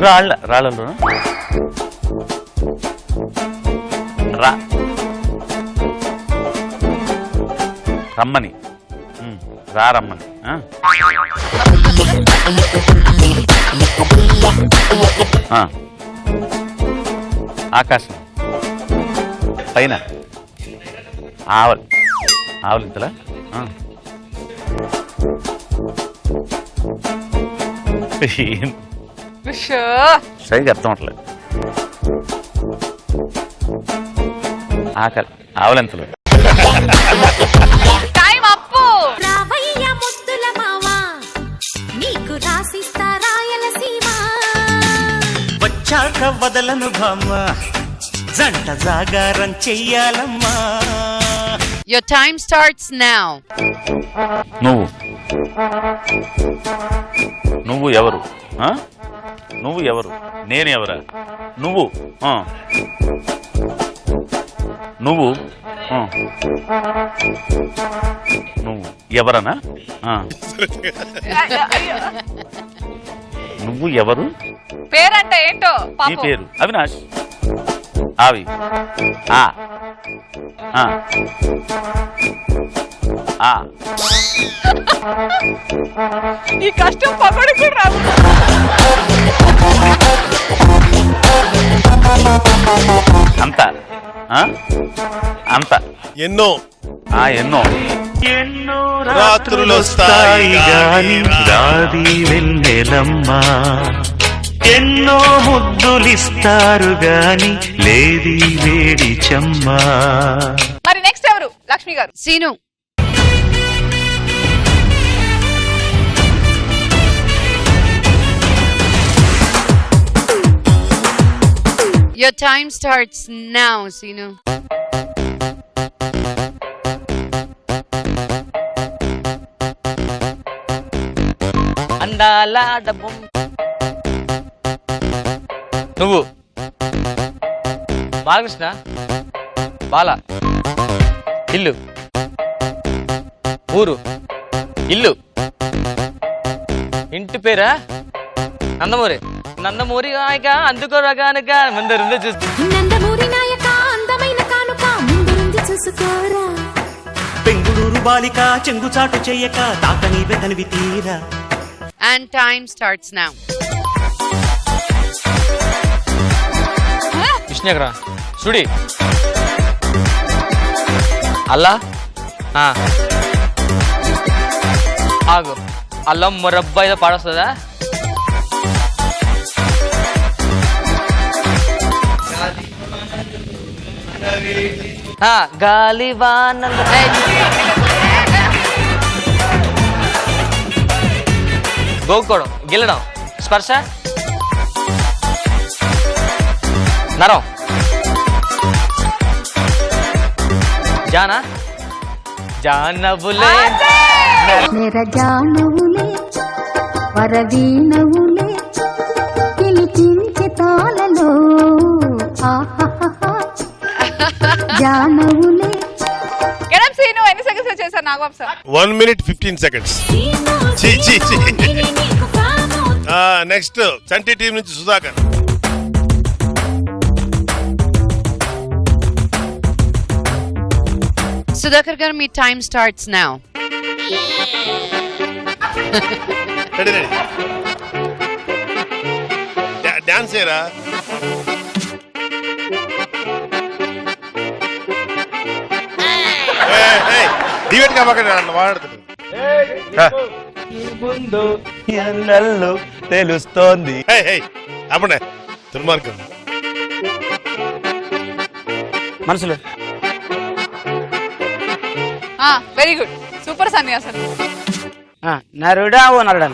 [SPEAKER 13] రాళ్ళలో రమ్మని రమ్మని. ఆకాశం పైన ఆవలి ఇంతలా. సరిగ్గా అర్థం అవట్లేదు. ఆవలింతలు.
[SPEAKER 3] టైం అప్పు.
[SPEAKER 10] వచ్చాక వదలను భామ, జంట జాగారం చెయ్యాలమ్మా.
[SPEAKER 5] Your time starts now.
[SPEAKER 13] నువ్వు ఎవరు?
[SPEAKER 14] నువ్వు ఎవరు నేను ఎవరా నువ్వు నువ్వు నువ్వు ఎవరనా నువ్వు ఎవరు
[SPEAKER 3] పేరంటే ఏంటో
[SPEAKER 14] నీ
[SPEAKER 3] పాపం.
[SPEAKER 14] పేరు అవినాష్ ఆవి ఆ ఆ ఆ
[SPEAKER 3] ఈ కష్టం పగడు కూడా రాదు.
[SPEAKER 14] అంత అంత
[SPEAKER 4] ఎన్నో
[SPEAKER 14] ఎన్నో
[SPEAKER 4] రాత్రులు వస్తాయి గాని
[SPEAKER 15] రాది వెన్నెలమ్మా ఎన్నో ముద్దులిస్తారు గాని లేది వేడి చెమ్మా.
[SPEAKER 3] మరి నెక్స్ట్ ఎవరు? లక్ష్మి గారు.
[SPEAKER 5] Scene. Your time starts now, Sinu.
[SPEAKER 12] అందాల డబ్బు నువ్వు బాలకృష్ణ బాల ఇల్లు ఊరు ఇల్లు ఇంటి పేరా నందమూరి నందమూరి నాయక అందుకో రకానిక ముందరుంది చూస్తూ
[SPEAKER 2] నందమూరి నాయక అందమైన కానుక ముందుంది చూసుకోరా.
[SPEAKER 15] బెంగుళూరు బాలిక చెంగుచాటు చెయ్యక తాకని బెదనివి తీరా.
[SPEAKER 5] And time starts now.
[SPEAKER 12] విష్ణుగ్రా సుడి అల్లా ఆగు అల్లం మొరబ్బా ఏదో పాడొస్తుందా? గాలి వానలు గోక్కోవడం గిల్లడం స్పర్శ నరం జానా జానవులే
[SPEAKER 2] జానవులే వరవీనవులే పిలిపించే తాళలో జానవులే.
[SPEAKER 3] ఎడం సీను ఎన్ని సెకండ్స్ చేశారు Nagababu sir?
[SPEAKER 4] 1 minute 15 seconds. Next Chanti team నుంచి సుధాకర్.
[SPEAKER 5] Sudhakar garu, మీ time starts now.
[SPEAKER 4] Ready ready dance ఏరా. డివేట్ కాబట్టి వాడుతుంది
[SPEAKER 13] ముందు ఎన్నెల్లు తెలుస్తోంది.
[SPEAKER 4] అప్పుడే దుర్మార్గం
[SPEAKER 7] మనసులో.
[SPEAKER 3] వెరీ గుడ్ సూపర్ సన్యాసం.
[SPEAKER 7] నరుడా ఓ నరుడా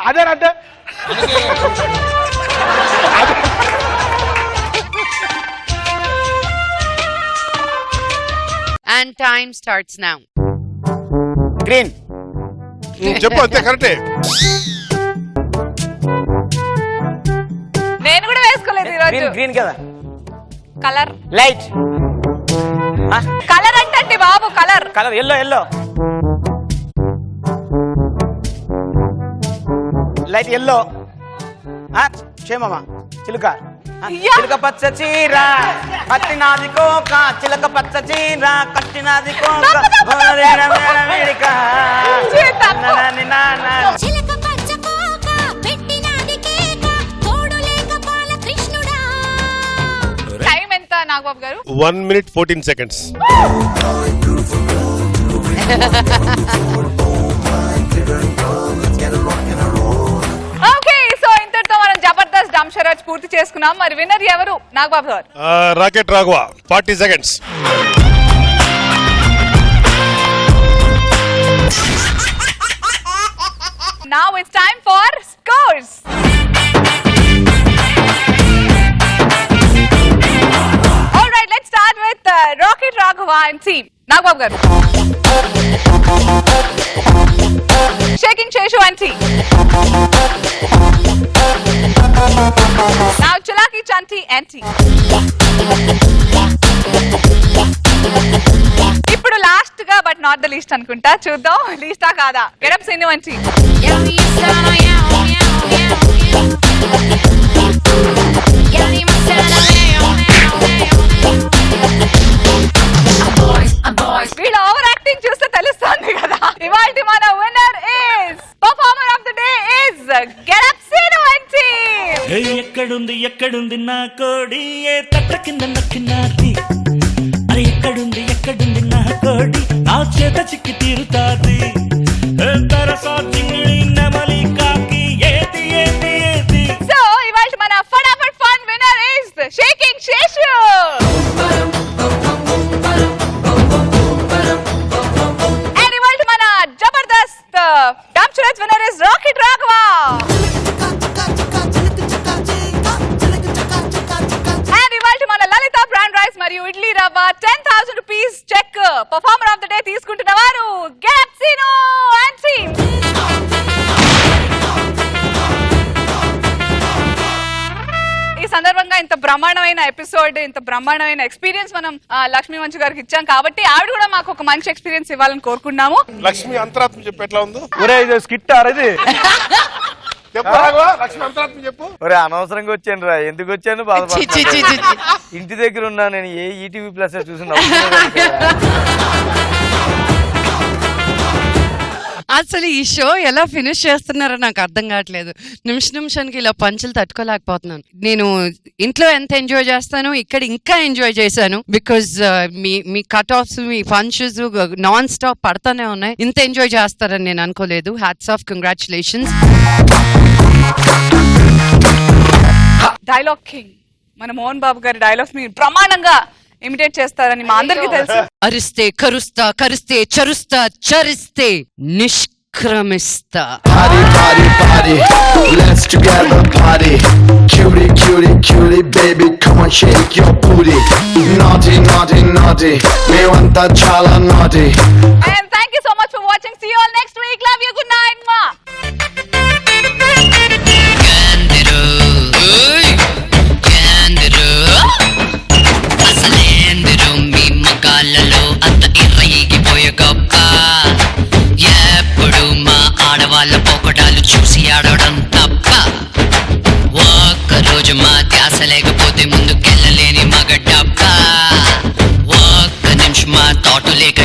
[SPEAKER 13] అదేనంటే
[SPEAKER 5] And time starts now.
[SPEAKER 7] Green.
[SPEAKER 4] చెప్పు అంతే కరెక్టే.
[SPEAKER 3] నేను కూడా వేసుకోలేదు ఈరోజు.
[SPEAKER 7] గ్రీన్ కదా.
[SPEAKER 3] Colour
[SPEAKER 7] light.
[SPEAKER 3] కలర్ అంటే బాబు colour.
[SPEAKER 7] Colour yellow yellow light yellow. క్షేమమా చిలుక. చిలుక పచ్చ చీర కట్టినాది కోక చిలక పచ్చ చీర కట్టినాది కోక వేడిక.
[SPEAKER 2] చిలక పచ్చ కోక పెట్టినాది కేక తోడు లేక పాల కృష్ణుడా.
[SPEAKER 3] టైం ఎంత నాగబాబు గారు?
[SPEAKER 4] 1 minute 14 seconds.
[SPEAKER 3] ఓకే సో ఇంతటితో మనం జబర్దస్త్ డంషరాజ్ పూర్తి చేసుకున్నాం. మరి విన్నర్ ఎవరు Nagababu garu?
[SPEAKER 4] Rocket Raghava 40 seconds.
[SPEAKER 3] Now it's time for scores. Rocket Raghava and team. Nagababu garu, shaking Seshu and team. Now Chalaki Chanti and team. ఇప్పుడు లాస్ట్ గా బట్ నాట్ ద లీస్ట్ అనుకుంటా. చూద్దాం లీస్టా కాదా. Getup Seenu and team. వీళ్ళ ఓవర్ యాక్టింగ్ చూస్తే తెలుస్తుంది కదా. ఇవాల్టి మన winner is performer of the day is getup Seenu and team.
[SPEAKER 15] ఎక్కడుంది నా కోడి ఏ తట్ట కింద నక్కినాది, అరే ఎక్కడుంది నా కోడి నా చేత చిక్కి తీరుతాది, తరసా చింగిడి నెమలి కాకి ఏది.
[SPEAKER 3] సో ఇవాల్టి మన Phataphat fun winner is shaking Seshu. And ఇవాల్టి మన జబర్దస్త్ డామ్చురజ్ విన్నర్ ఇస్ రాకెట్ రాఘవ. మన లలిత బ్రాండ్ రైస్ మరియు idli rava 10,000 rupees cheque performer of the day తీసుకుంటున్న వారు గెటప్ సీను అండ్ టీమ్. ఈ సందర్భంగా ఇంత బ్రహ్మాండమైన ఎపిసోడ్, ఇంత బ్రహ్మాండమైన ఎక్స్పీరియన్స్ మనం లక్ష్మీ మంచు గారికి ఇచ్చాం కాబట్టి ఆవిడ కూడా మాకు ఒక మంచి ఎక్స్పీరియన్స్ ఇవ్వాలని కోరుకున్నాము.
[SPEAKER 4] లక్ష్మి అంతరాత్మ చెప్పు ఎట్లా ఉందో.
[SPEAKER 13] ఒరే ఇది స్కిట్ ఇది
[SPEAKER 4] చెప్పు.
[SPEAKER 8] ఒరే అనవసరంగా వచ్చాను రా, ఎందుకు వచ్చాను ఇంటి దగ్గర ఉన్నా నేను. ఏ ఈటీవీ ప్లస్ చూసిన
[SPEAKER 5] అసలు ఈ షో ఎలా ఫినిష్ చేస్తున్నారో నాకు అర్థం కావట్లేదు. నిమిషానికి ఇలా పంచులు తట్టుకోలేకపోతున్నాను. నేను ఇంట్లో ఎంత ఎంజాయ్ చేస్తానో ఇక్కడ ఇంకా ఎంజాయ్ చేశాను. బికాజ్ మీ కట్ ఆఫ్స్, మీ పంచెస్ నాన్ స్టాప్ పడతానే ఉన్నాయి. ఇంత ఎంజాయ్ చేస్తారని నేను అనుకోలేదు. Hats off, congratulations.
[SPEAKER 3] Dialogue king మన మోహన్ బాబు గారి డైలాగ్స్ ని బ్రహ్మాండంగా ఇమిటేట్ చేస్తారని మా అందరికీ తెలుసు.
[SPEAKER 5] అరిస్తే కరుస్తా, కరిస్తే చరుస్తా, చరిస్తే నిష్క్రమిస్తా.
[SPEAKER 6] Party, party, party, let's together party. Cutie, cutie, cutie, baby, come on shake your booty. Naughty, naughty, naughty, మేమంతా చాలా naughty.
[SPEAKER 3] And thank you so much for watching. See you all next week. Love you. Good night. Ma.
[SPEAKER 16] ఎప్పుడు మా ఆడవాళ్ళ పోకటాలు చూసి ఆడవడం తప్ప, ఒక్కరోజు మా ధ్యాస లేకపోతే ముందుకెళ్ళలేని మగ డబ్బా, ఒక్క నిమిషం మా తోట లేక